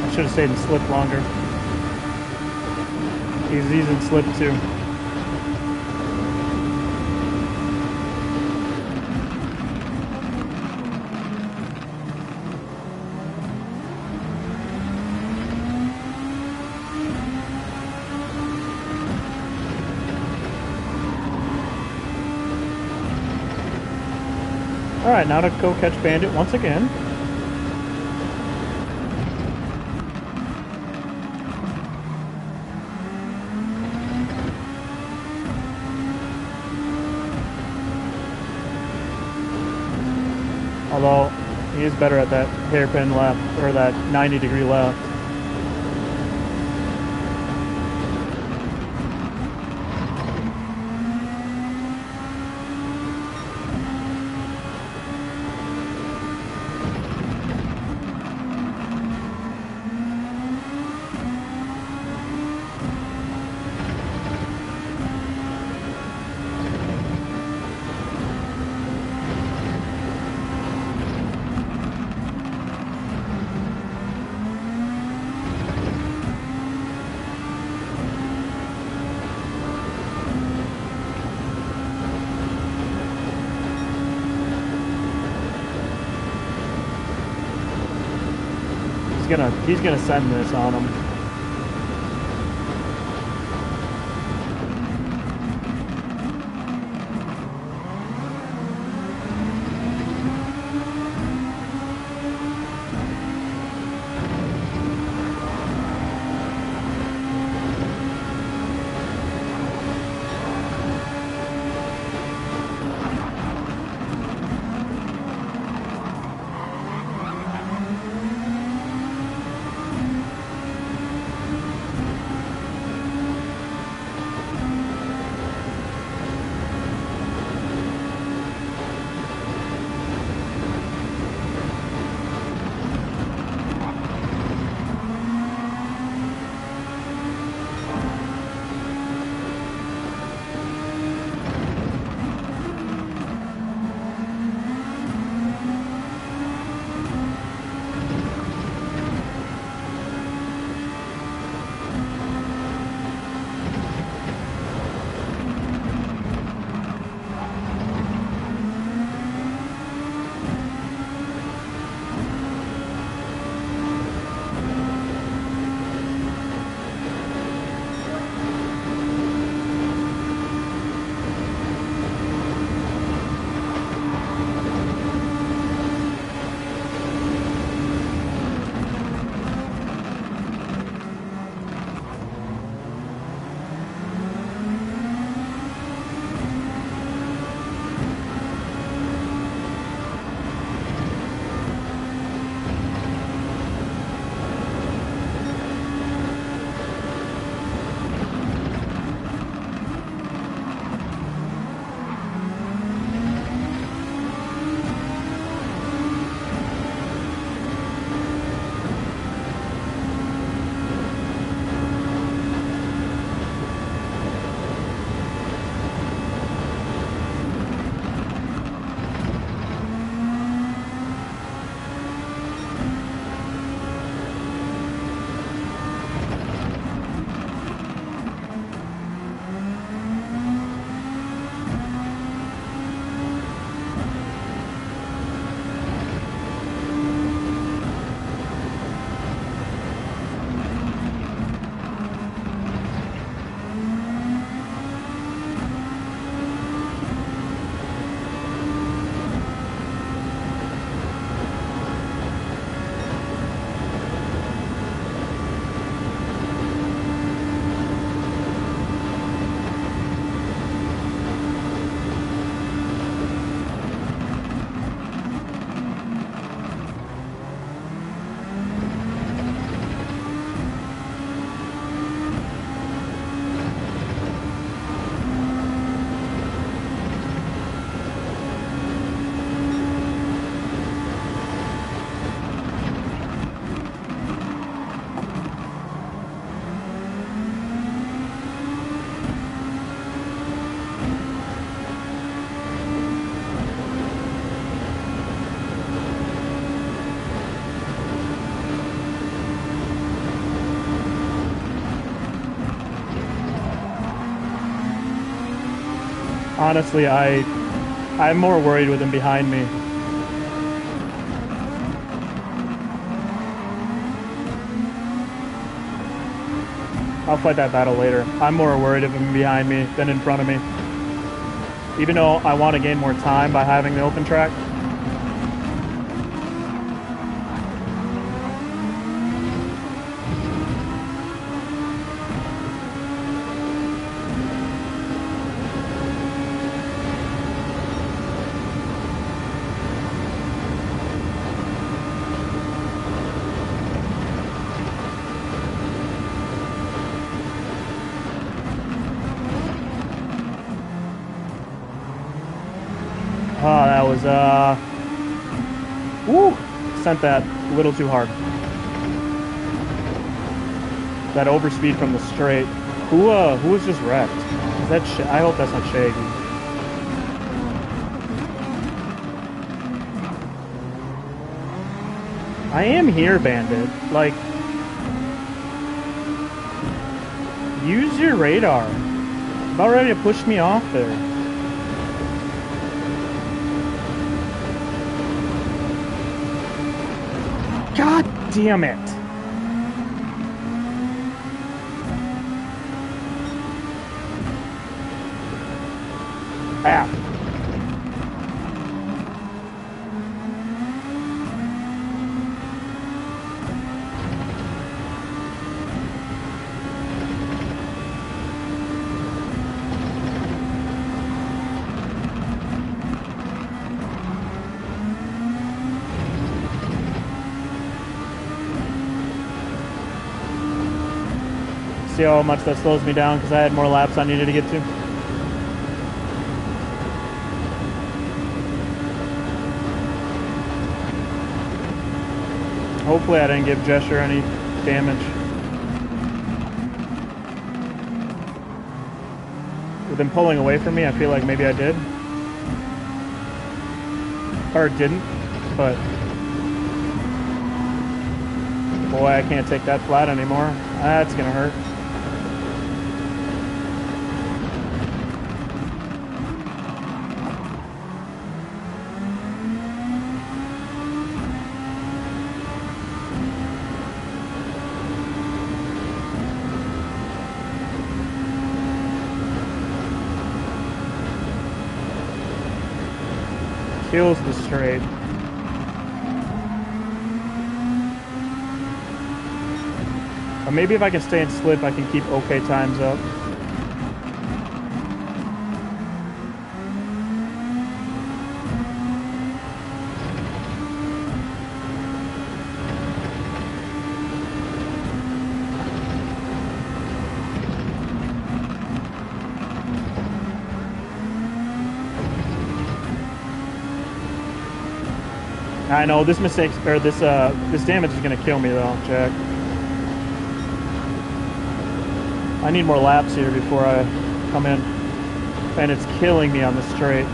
[SPEAKER 1] I should have stayed in slip longer. He's in slip too. Alright, now to go catch Bandit once again. Although, he is better at that hairpin left, or that 90-degree left. He's gonna send this on him. Honestly, I'm more worried with him behind me. I'll fight that battle later. I'm more worried of him behind me than in front of me. Even though I want to gain more time by having the open track. Oh, that was, woo! Sent that a little too hard. That overspeed from the straight. Who was just wrecked? Is that I hope that's not Shaggy. I am here, Bandit. Like, use your radar. About ready to push me off there. God damn it! Ah. See how much that slows me down because I had more laps I needed to get to. Hopefully I didn't give Jesher any damage. With him pulling away from me, I feel like maybe I did. Or didn't, but boy, I can't take that flat anymore. That's gonna hurt. Kills the straight. Or maybe if I can stay in slip, I can keep okay times up. I know this mistake or this damage is gonna kill me though, Jack. I need more laps here before I come in, and it's killing me on the straight.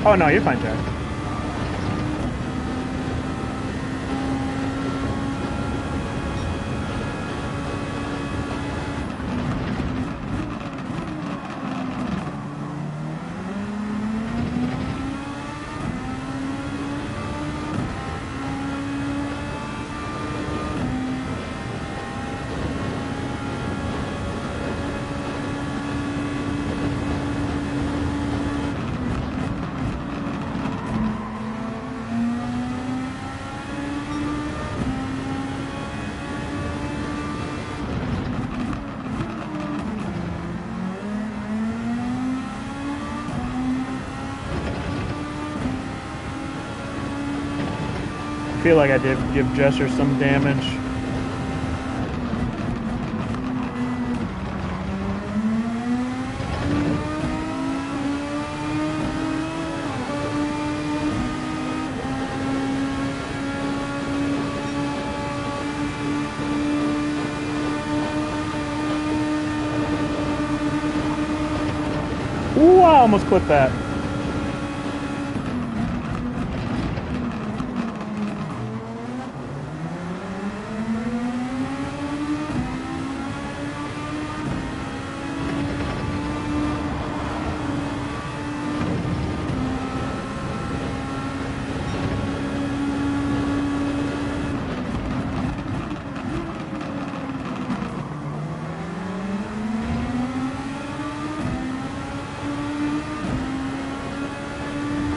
[SPEAKER 1] Oh no, you're fine, Jack. I feel like I did give Jesser some damage. Ooh, I almost clipped that.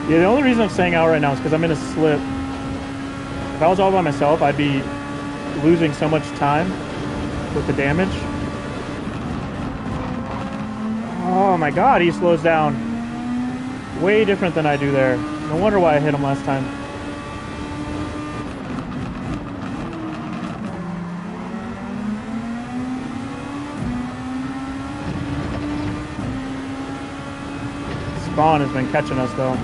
[SPEAKER 1] Yeah, the only reason I'm staying out right now is because I'm in a slip. If I was all by myself, I'd be losing so much time with the damage. Oh my god, he slows down. Way different than I do there. No wonder why I hit him last time. Spawn has been catching us though.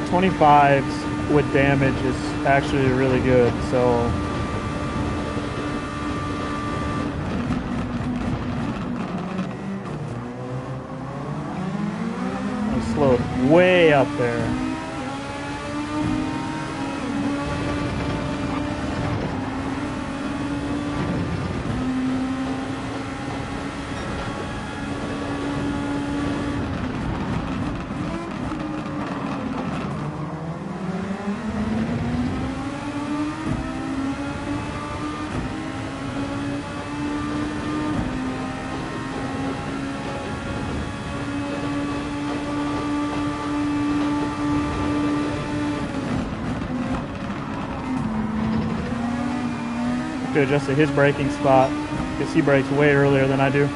[SPEAKER 1] Yeah, 25s with damage is actually really good, so slowed way up there. To adjust to his braking spot because he brakes way earlier than I do.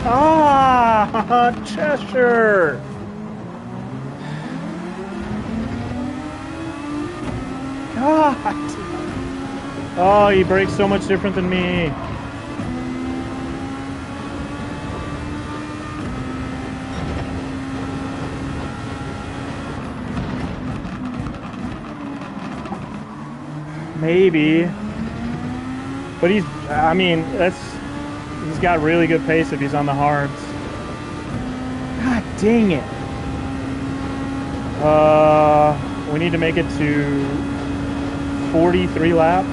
[SPEAKER 1] Ah, Cheshire! God! Oh, he brakes so much different than me. Maybe. But he's, I mean, he's got really good pace if he's on the hards. God dang it. We need to make it to 43 laps.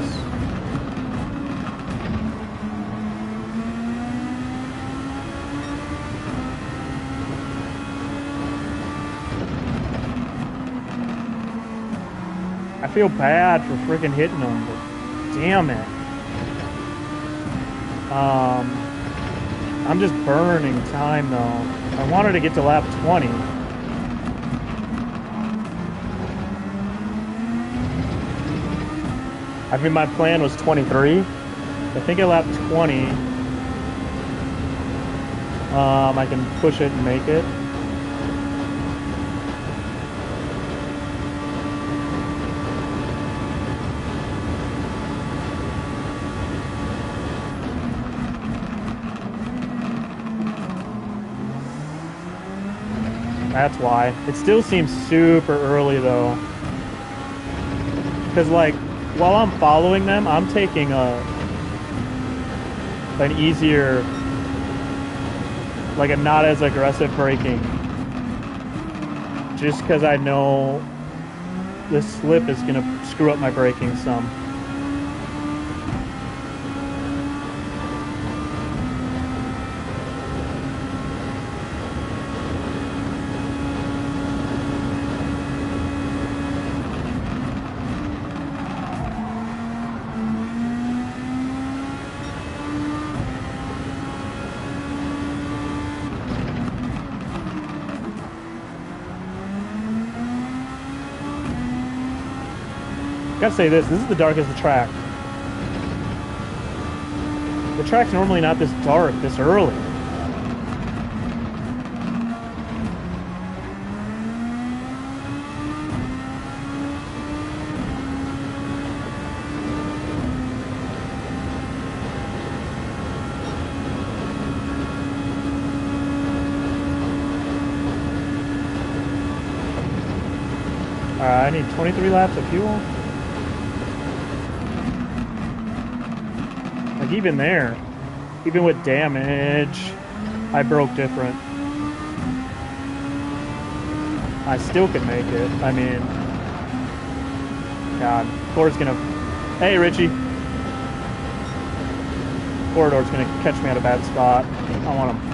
[SPEAKER 1] I feel bad for freaking hitting him, but damn it. I'm just burning time though. I wanted to get to lap 20. I mean, my plan was 23. I think at lap 20, I can push it and make it. That's why. It still seems super early though. Because like, while I'm following them, I'm taking an easier, like a not as aggressive braking. Just because I know this slip is going to screw up my braking some. Gotta say this is the darkest the track. The track's normally not this dark this early. Alright, I need 23 laps of fuel. Like, even there, even with damage, I broke different. I still can make it. I mean, God, Corridor's gonna... Hey, Richie. Corridor's gonna catch me at a bad spot. I want him.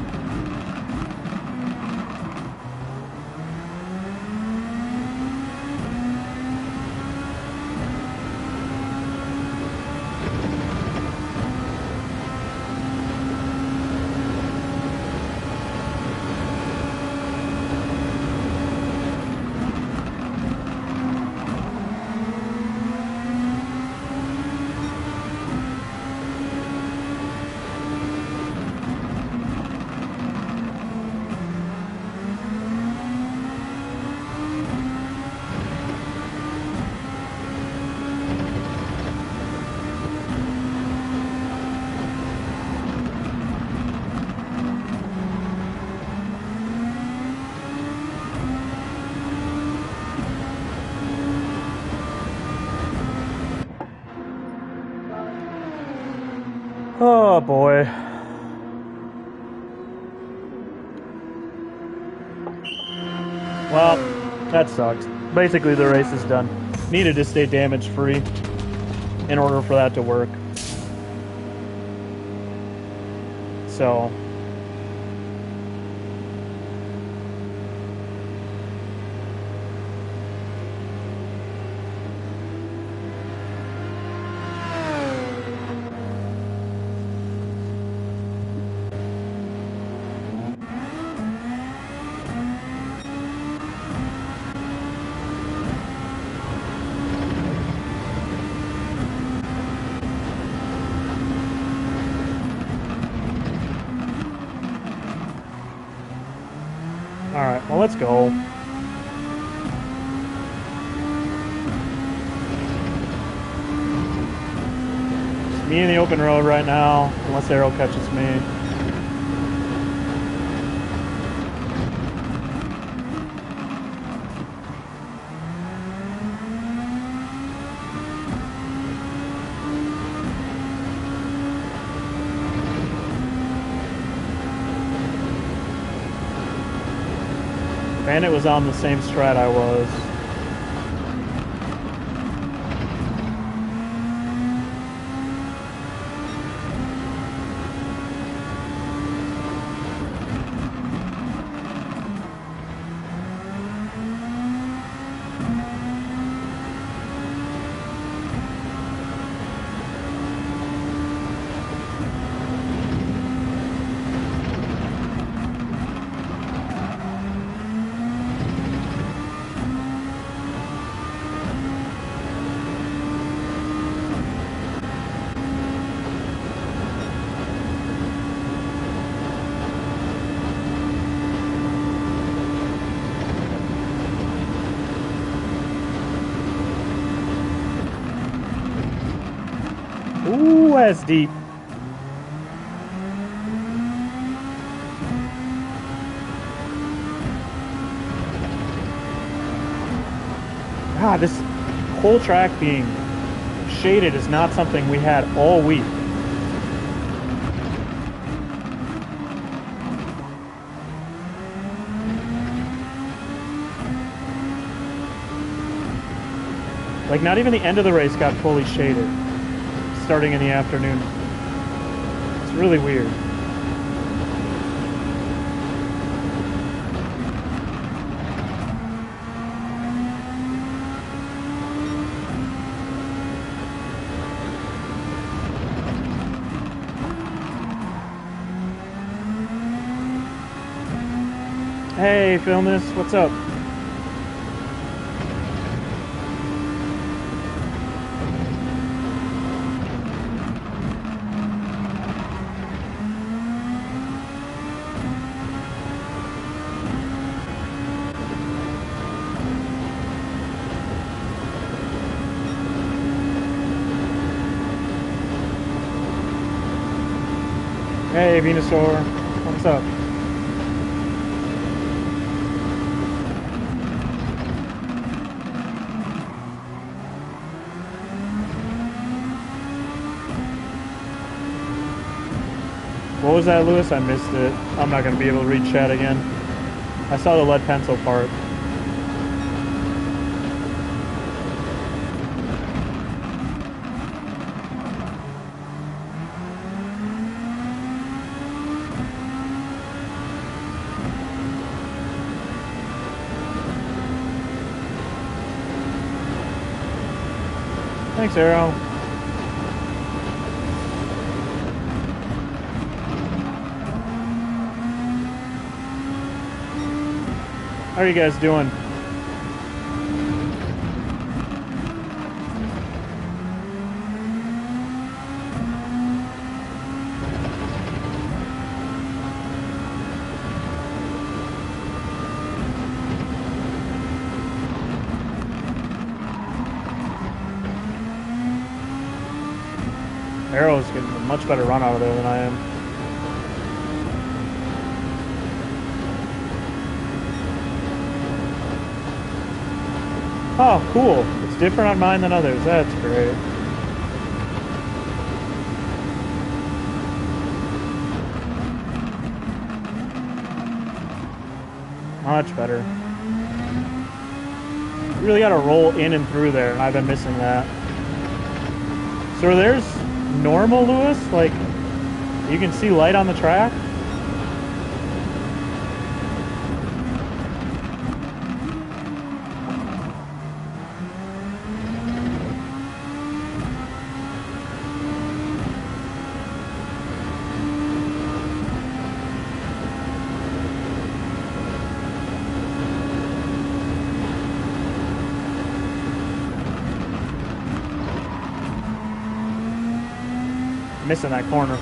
[SPEAKER 1] Oh boy. Well, that sucks. Basically, the race is done. Needed to stay damage free in order for that to work. So. Alright, well, let's go. It's me in the open road right now, unless Arrow catches me. Bandit was on the same strat I was. Ooh, that's deep. God, this whole track being shaded is not something we had all week. Like, not even the end of the race got fully shaded, starting in the afternoon. It's really weird. Hey, film this. What's up? Hey, Venusaur. What's up? What was that, Lewis? I missed it. I'm not going to be able to read chat again. I saw the lead pencil part. Thanks, Arrow. How are you guys doing? Arrow's getting a much better run out of there than I am. Oh, cool. It's different on mine than others. That's great. Much better. You really got to roll in and through there, and I've been missing that. So there's normal, Lewis? Like, you can see light on the track? Missing that corner.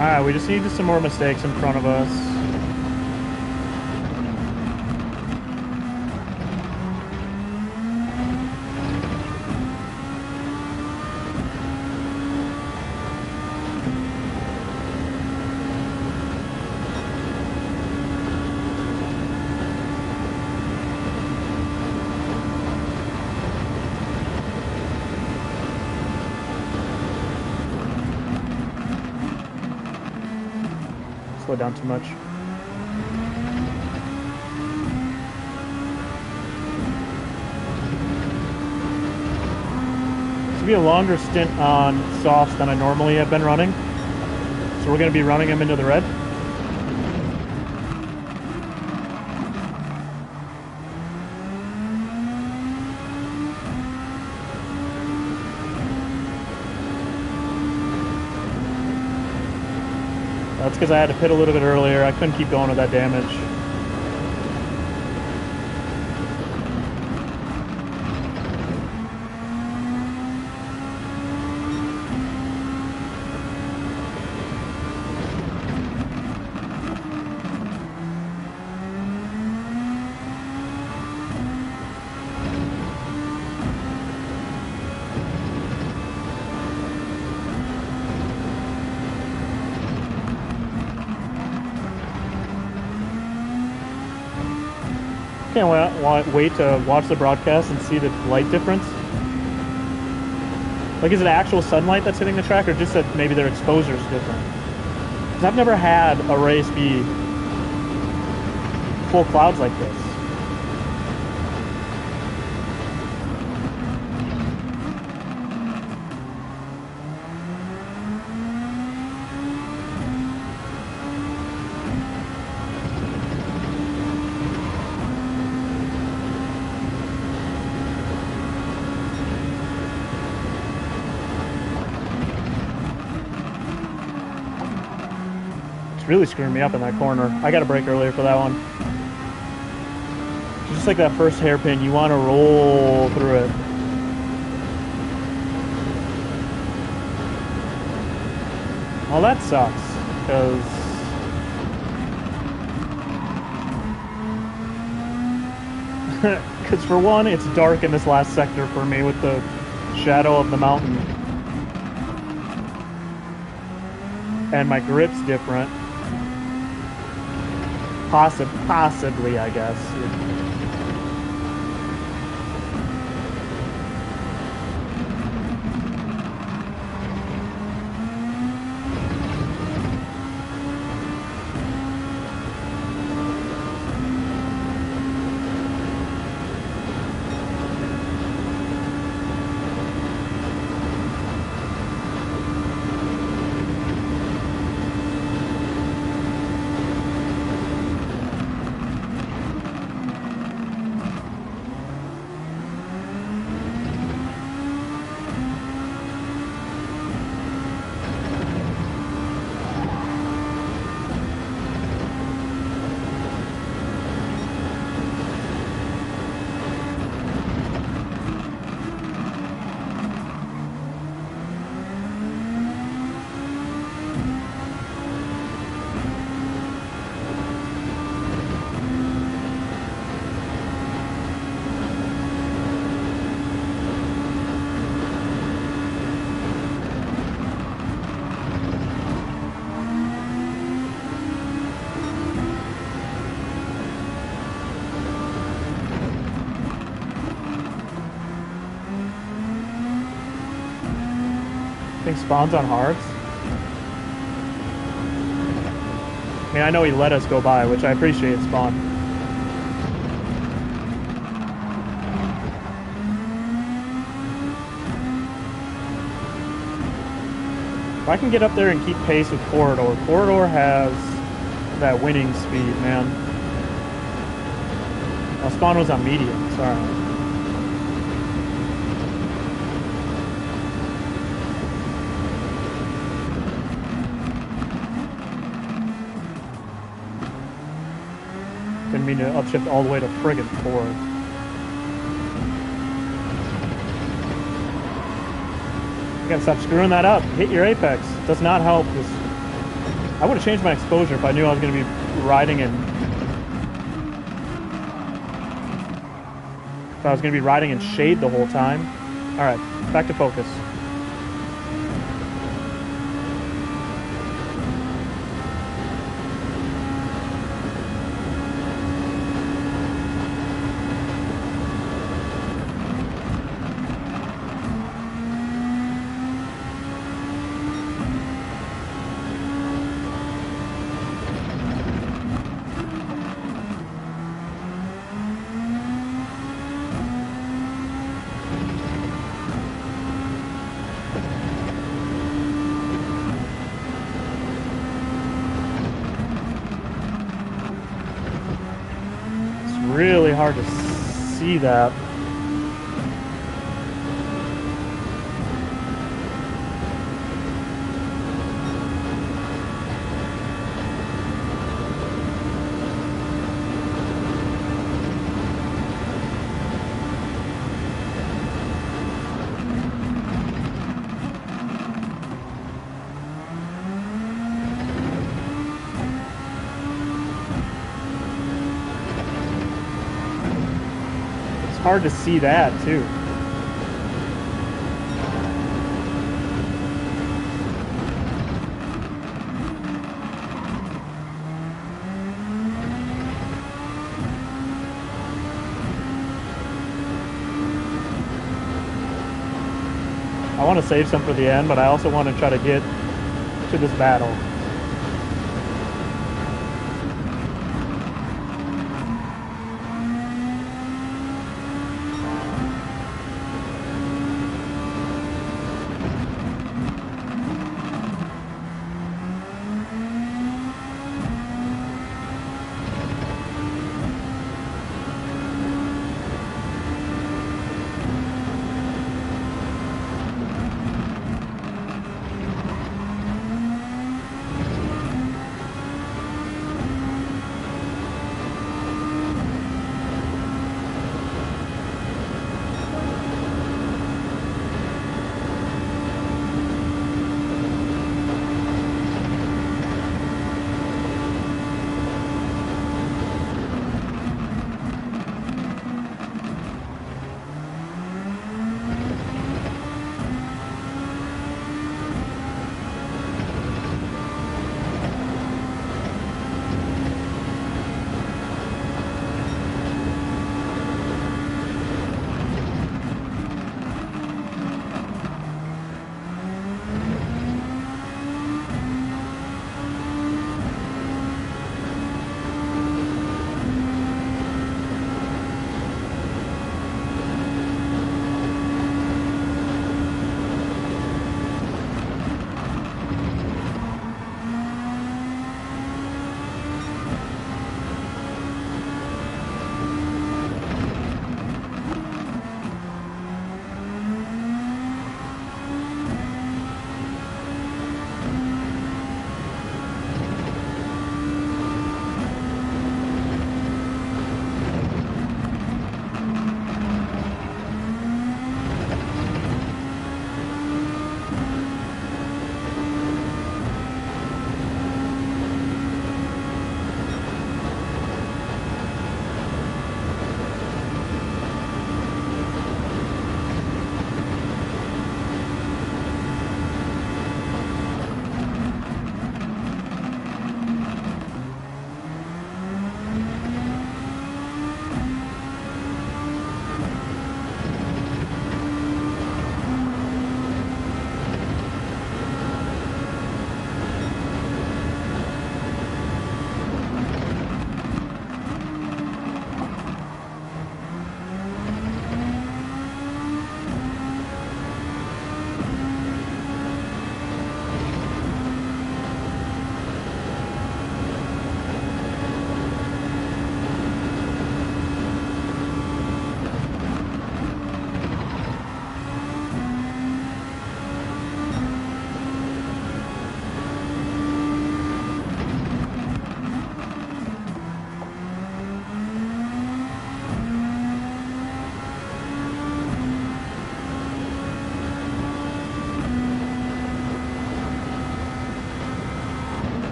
[SPEAKER 1] Alright, we just need some more mistakes in front of us. Slow down too much. This will be a longer stint on softs than I normally have been running. So we're going to be running them into the red. That's because I had to pit a little bit earlier. I couldn't keep going with that damage. Can't wait to watch the broadcast and see the light difference. Like, is it actual sunlight that's hitting the track, or just that maybe their exposure is different? Because I've never had a race be full clouds like this. Really screwing me up in that corner. I got a brake earlier for that one. Just like that first hairpin, you want to roll through it. Well, that sucks, because for one, it's dark in this last sector for me with the shadow of the mountain. And my grip's different. Possibly, I guess. I think Spawn's on hards. I mean, I know he let us go by, which I appreciate, Spawn. If I can get up there and keep pace with Corridor, Corridor has that winning speed, man. Oh, Spawn was on medium, sorry. Didn't mean to upshift all the way to friggin' fourth. You gotta stop screwing that up. Hit your apex. It does not help. I would have changed my exposure if I knew I was gonna be riding in. If I was gonna be riding in shade the whole time. All right, back to focus. Really hard to see that. Hard to see that too. I want to save some for the end, but I also want to try to get to this battle.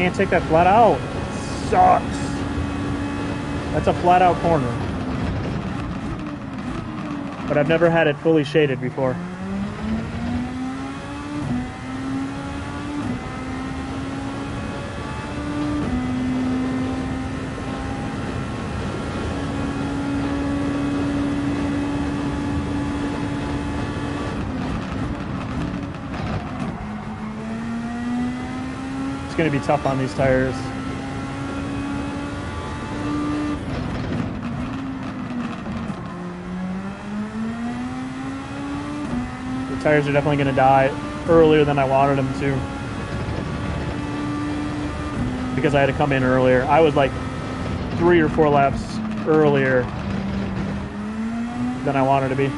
[SPEAKER 1] can't take that flat out. It sucks. That's a flat out corner. But I've never had it fully shaded before. It's going to be tough on these tires. The tires are definitely going to die earlier than I wanted them to, because I had to come in earlier. I was like 3 or 4 laps earlier than I wanted to be.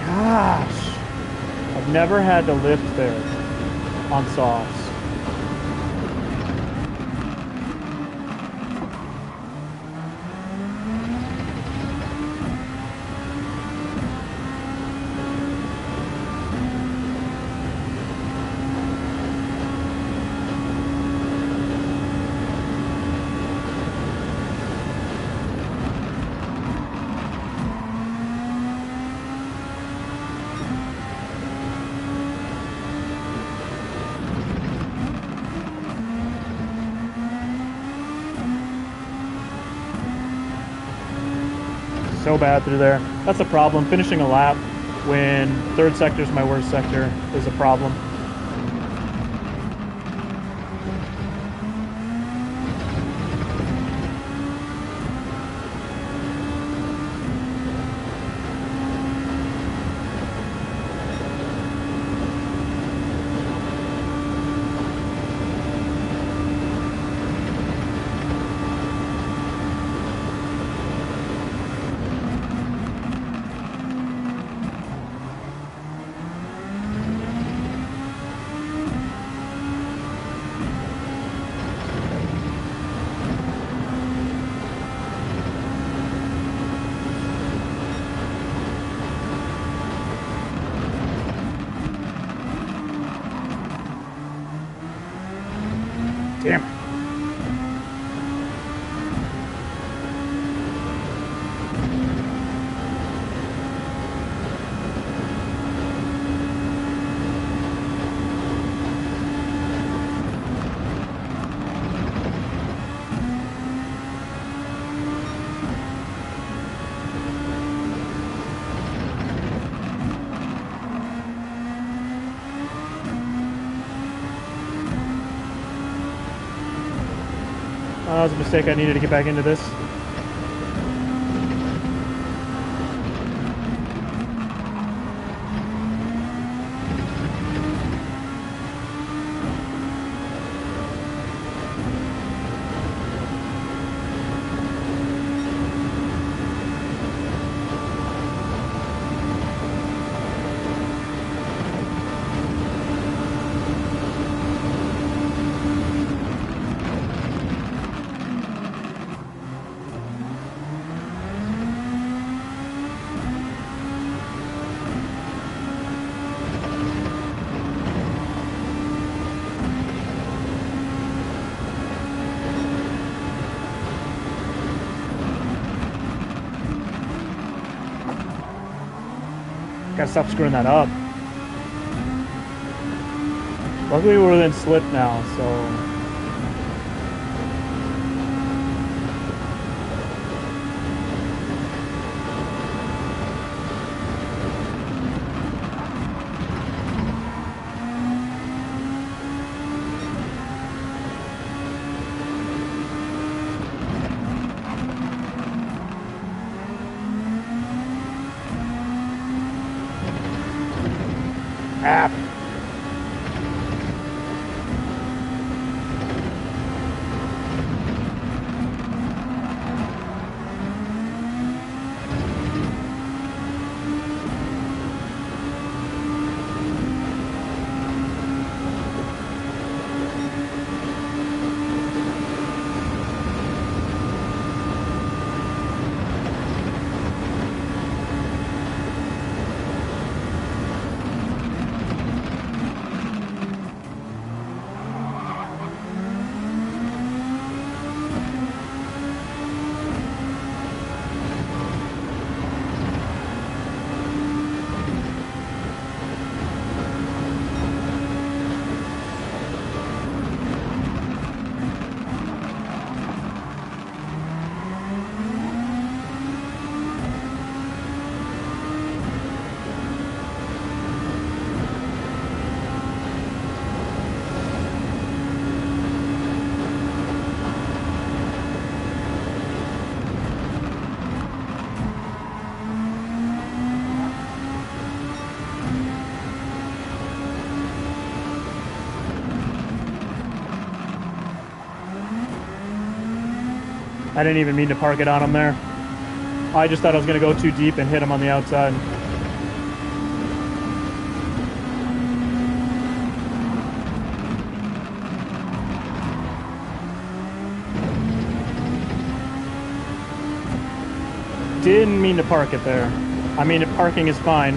[SPEAKER 1] Gosh, I've never had to lift there on softs. So bad through there. That's the problem, finishing a lap when third sector is my worst sector is a problem. Damn it. That was a mistake. I needed to get back into this. Gotta stop screwing that up. Luckily we're within slip now, so... App. I didn't even mean to park it on him there. I just thought I was going to go too deep and hit him on the outside. Didn't mean to park it there. I mean, parking is fine.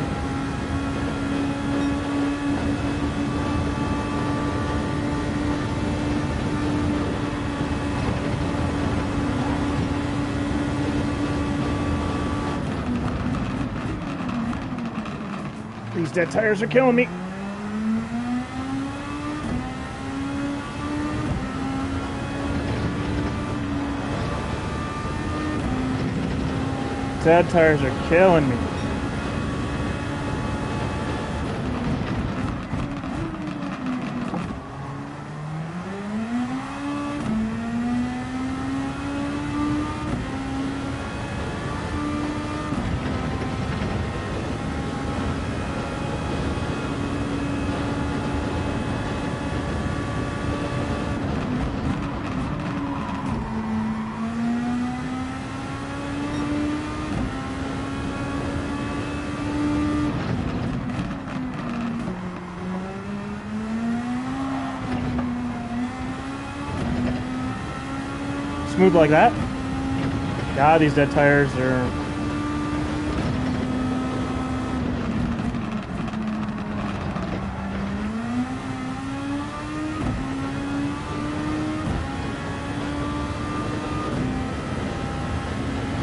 [SPEAKER 1] These dead tires are killing me. Dead tires are killing me. smooth like that. God, these dead tires are...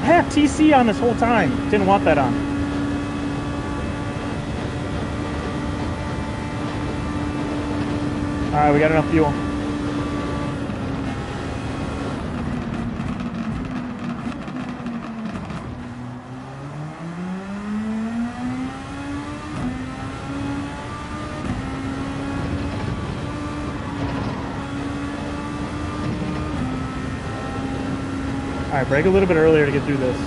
[SPEAKER 1] I have TC on this whole time. Didn't want that on. Alright, we got enough fuel. Alright, brake a little bit earlier to get through this.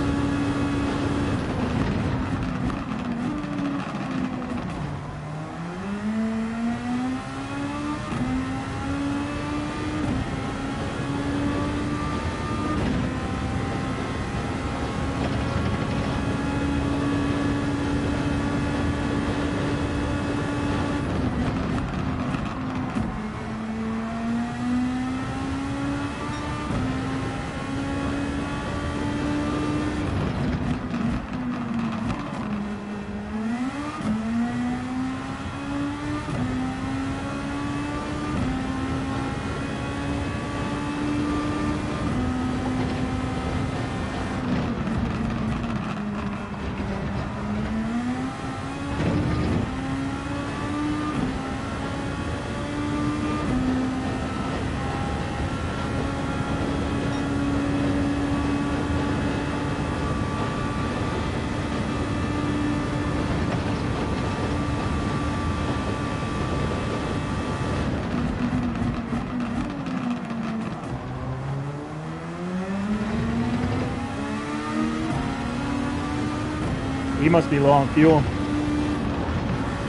[SPEAKER 1] He must be low on fuel.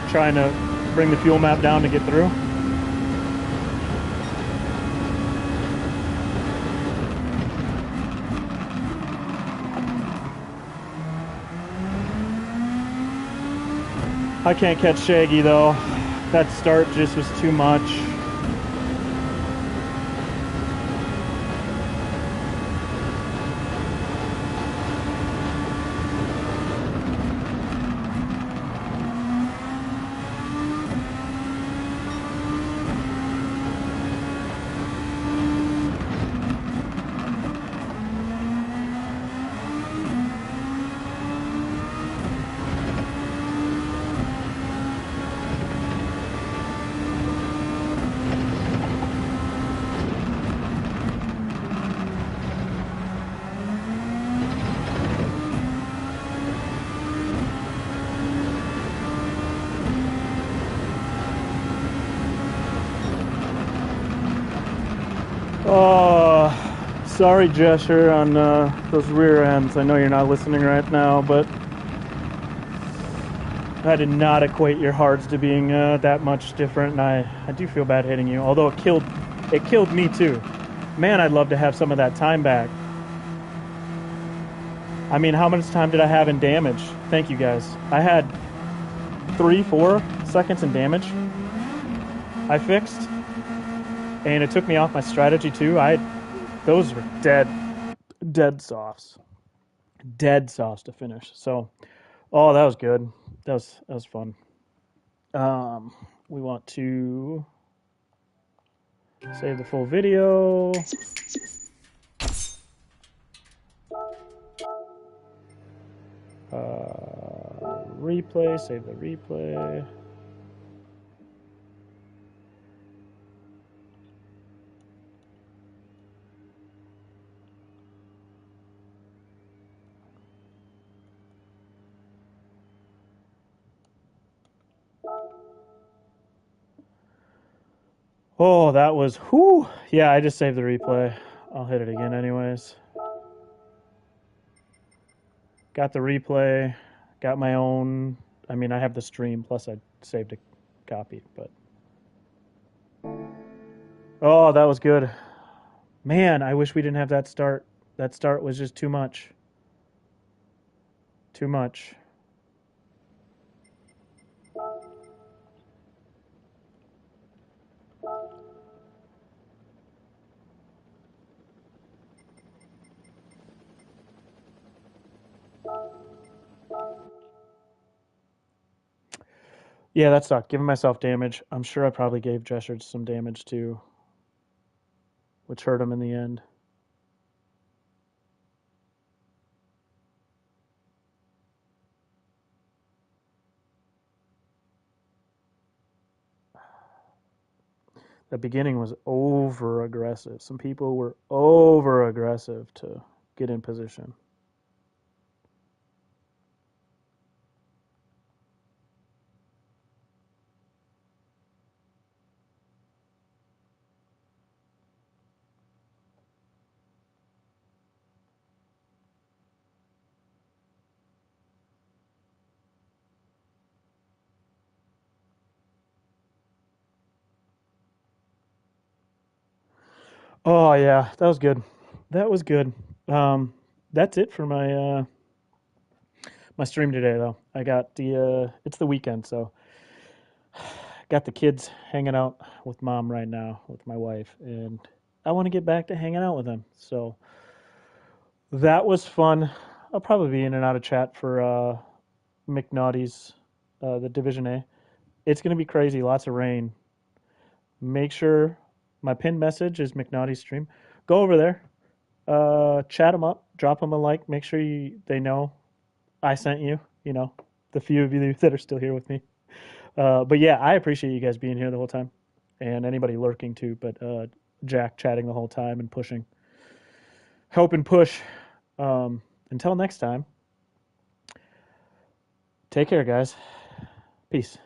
[SPEAKER 1] Trying to bring the fuel map down to get through. I can't catch Shaggy though. That start just was too much. Oh, sorry, Jesher, on those rear ends. I know you're not listening right now, but I did not equate your hards to being that much different, and I do feel bad hitting you. Although it killed me too. Man, I'd love to have some of that time back. I mean, how much time did I have in damage? Thank you, guys. I had 3-4 seconds in damage. I fixed. And it took me off my strategy too. Those were dead softs. Dead softs to finish. So, oh, that was good. That was fun. We want to save the full video. Replay, save the replay. Oh, that was, whew. Yeah, I just saved the replay. I'll hit it again anyways. Got the replay, got my own, I mean, I have the stream, plus I saved a copy, but. Oh, that was good. Man, I wish we didn't have that start. That start was just too much. Too much. Yeah, that sucked. Giving myself damage. I'm sure I probably gave Jesher some damage too, which hurt him in the end. The beginning was over aggressive. Some people were over aggressive to get in position. Oh yeah, that was good. That was good. Um, that's it for my stream today though. I got the it's the weekend, so got the kids hanging out with mom right now with my wife, and I want to get back to hanging out with them. So that was fun. I'll probably be in and out of chat for McNaughty's the Division A. It's gonna be crazy. Lots of rain. Make sure my pinned message is McNaughty's stream. Go over there, chat them up, drop them a like. Make sure they know I sent you. You know, the few of you that are still here with me. But yeah, I appreciate you guys being here the whole time, and anybody lurking too. But Jack chatting the whole time and pushing, helping push. Until next time, take care, guys. Peace.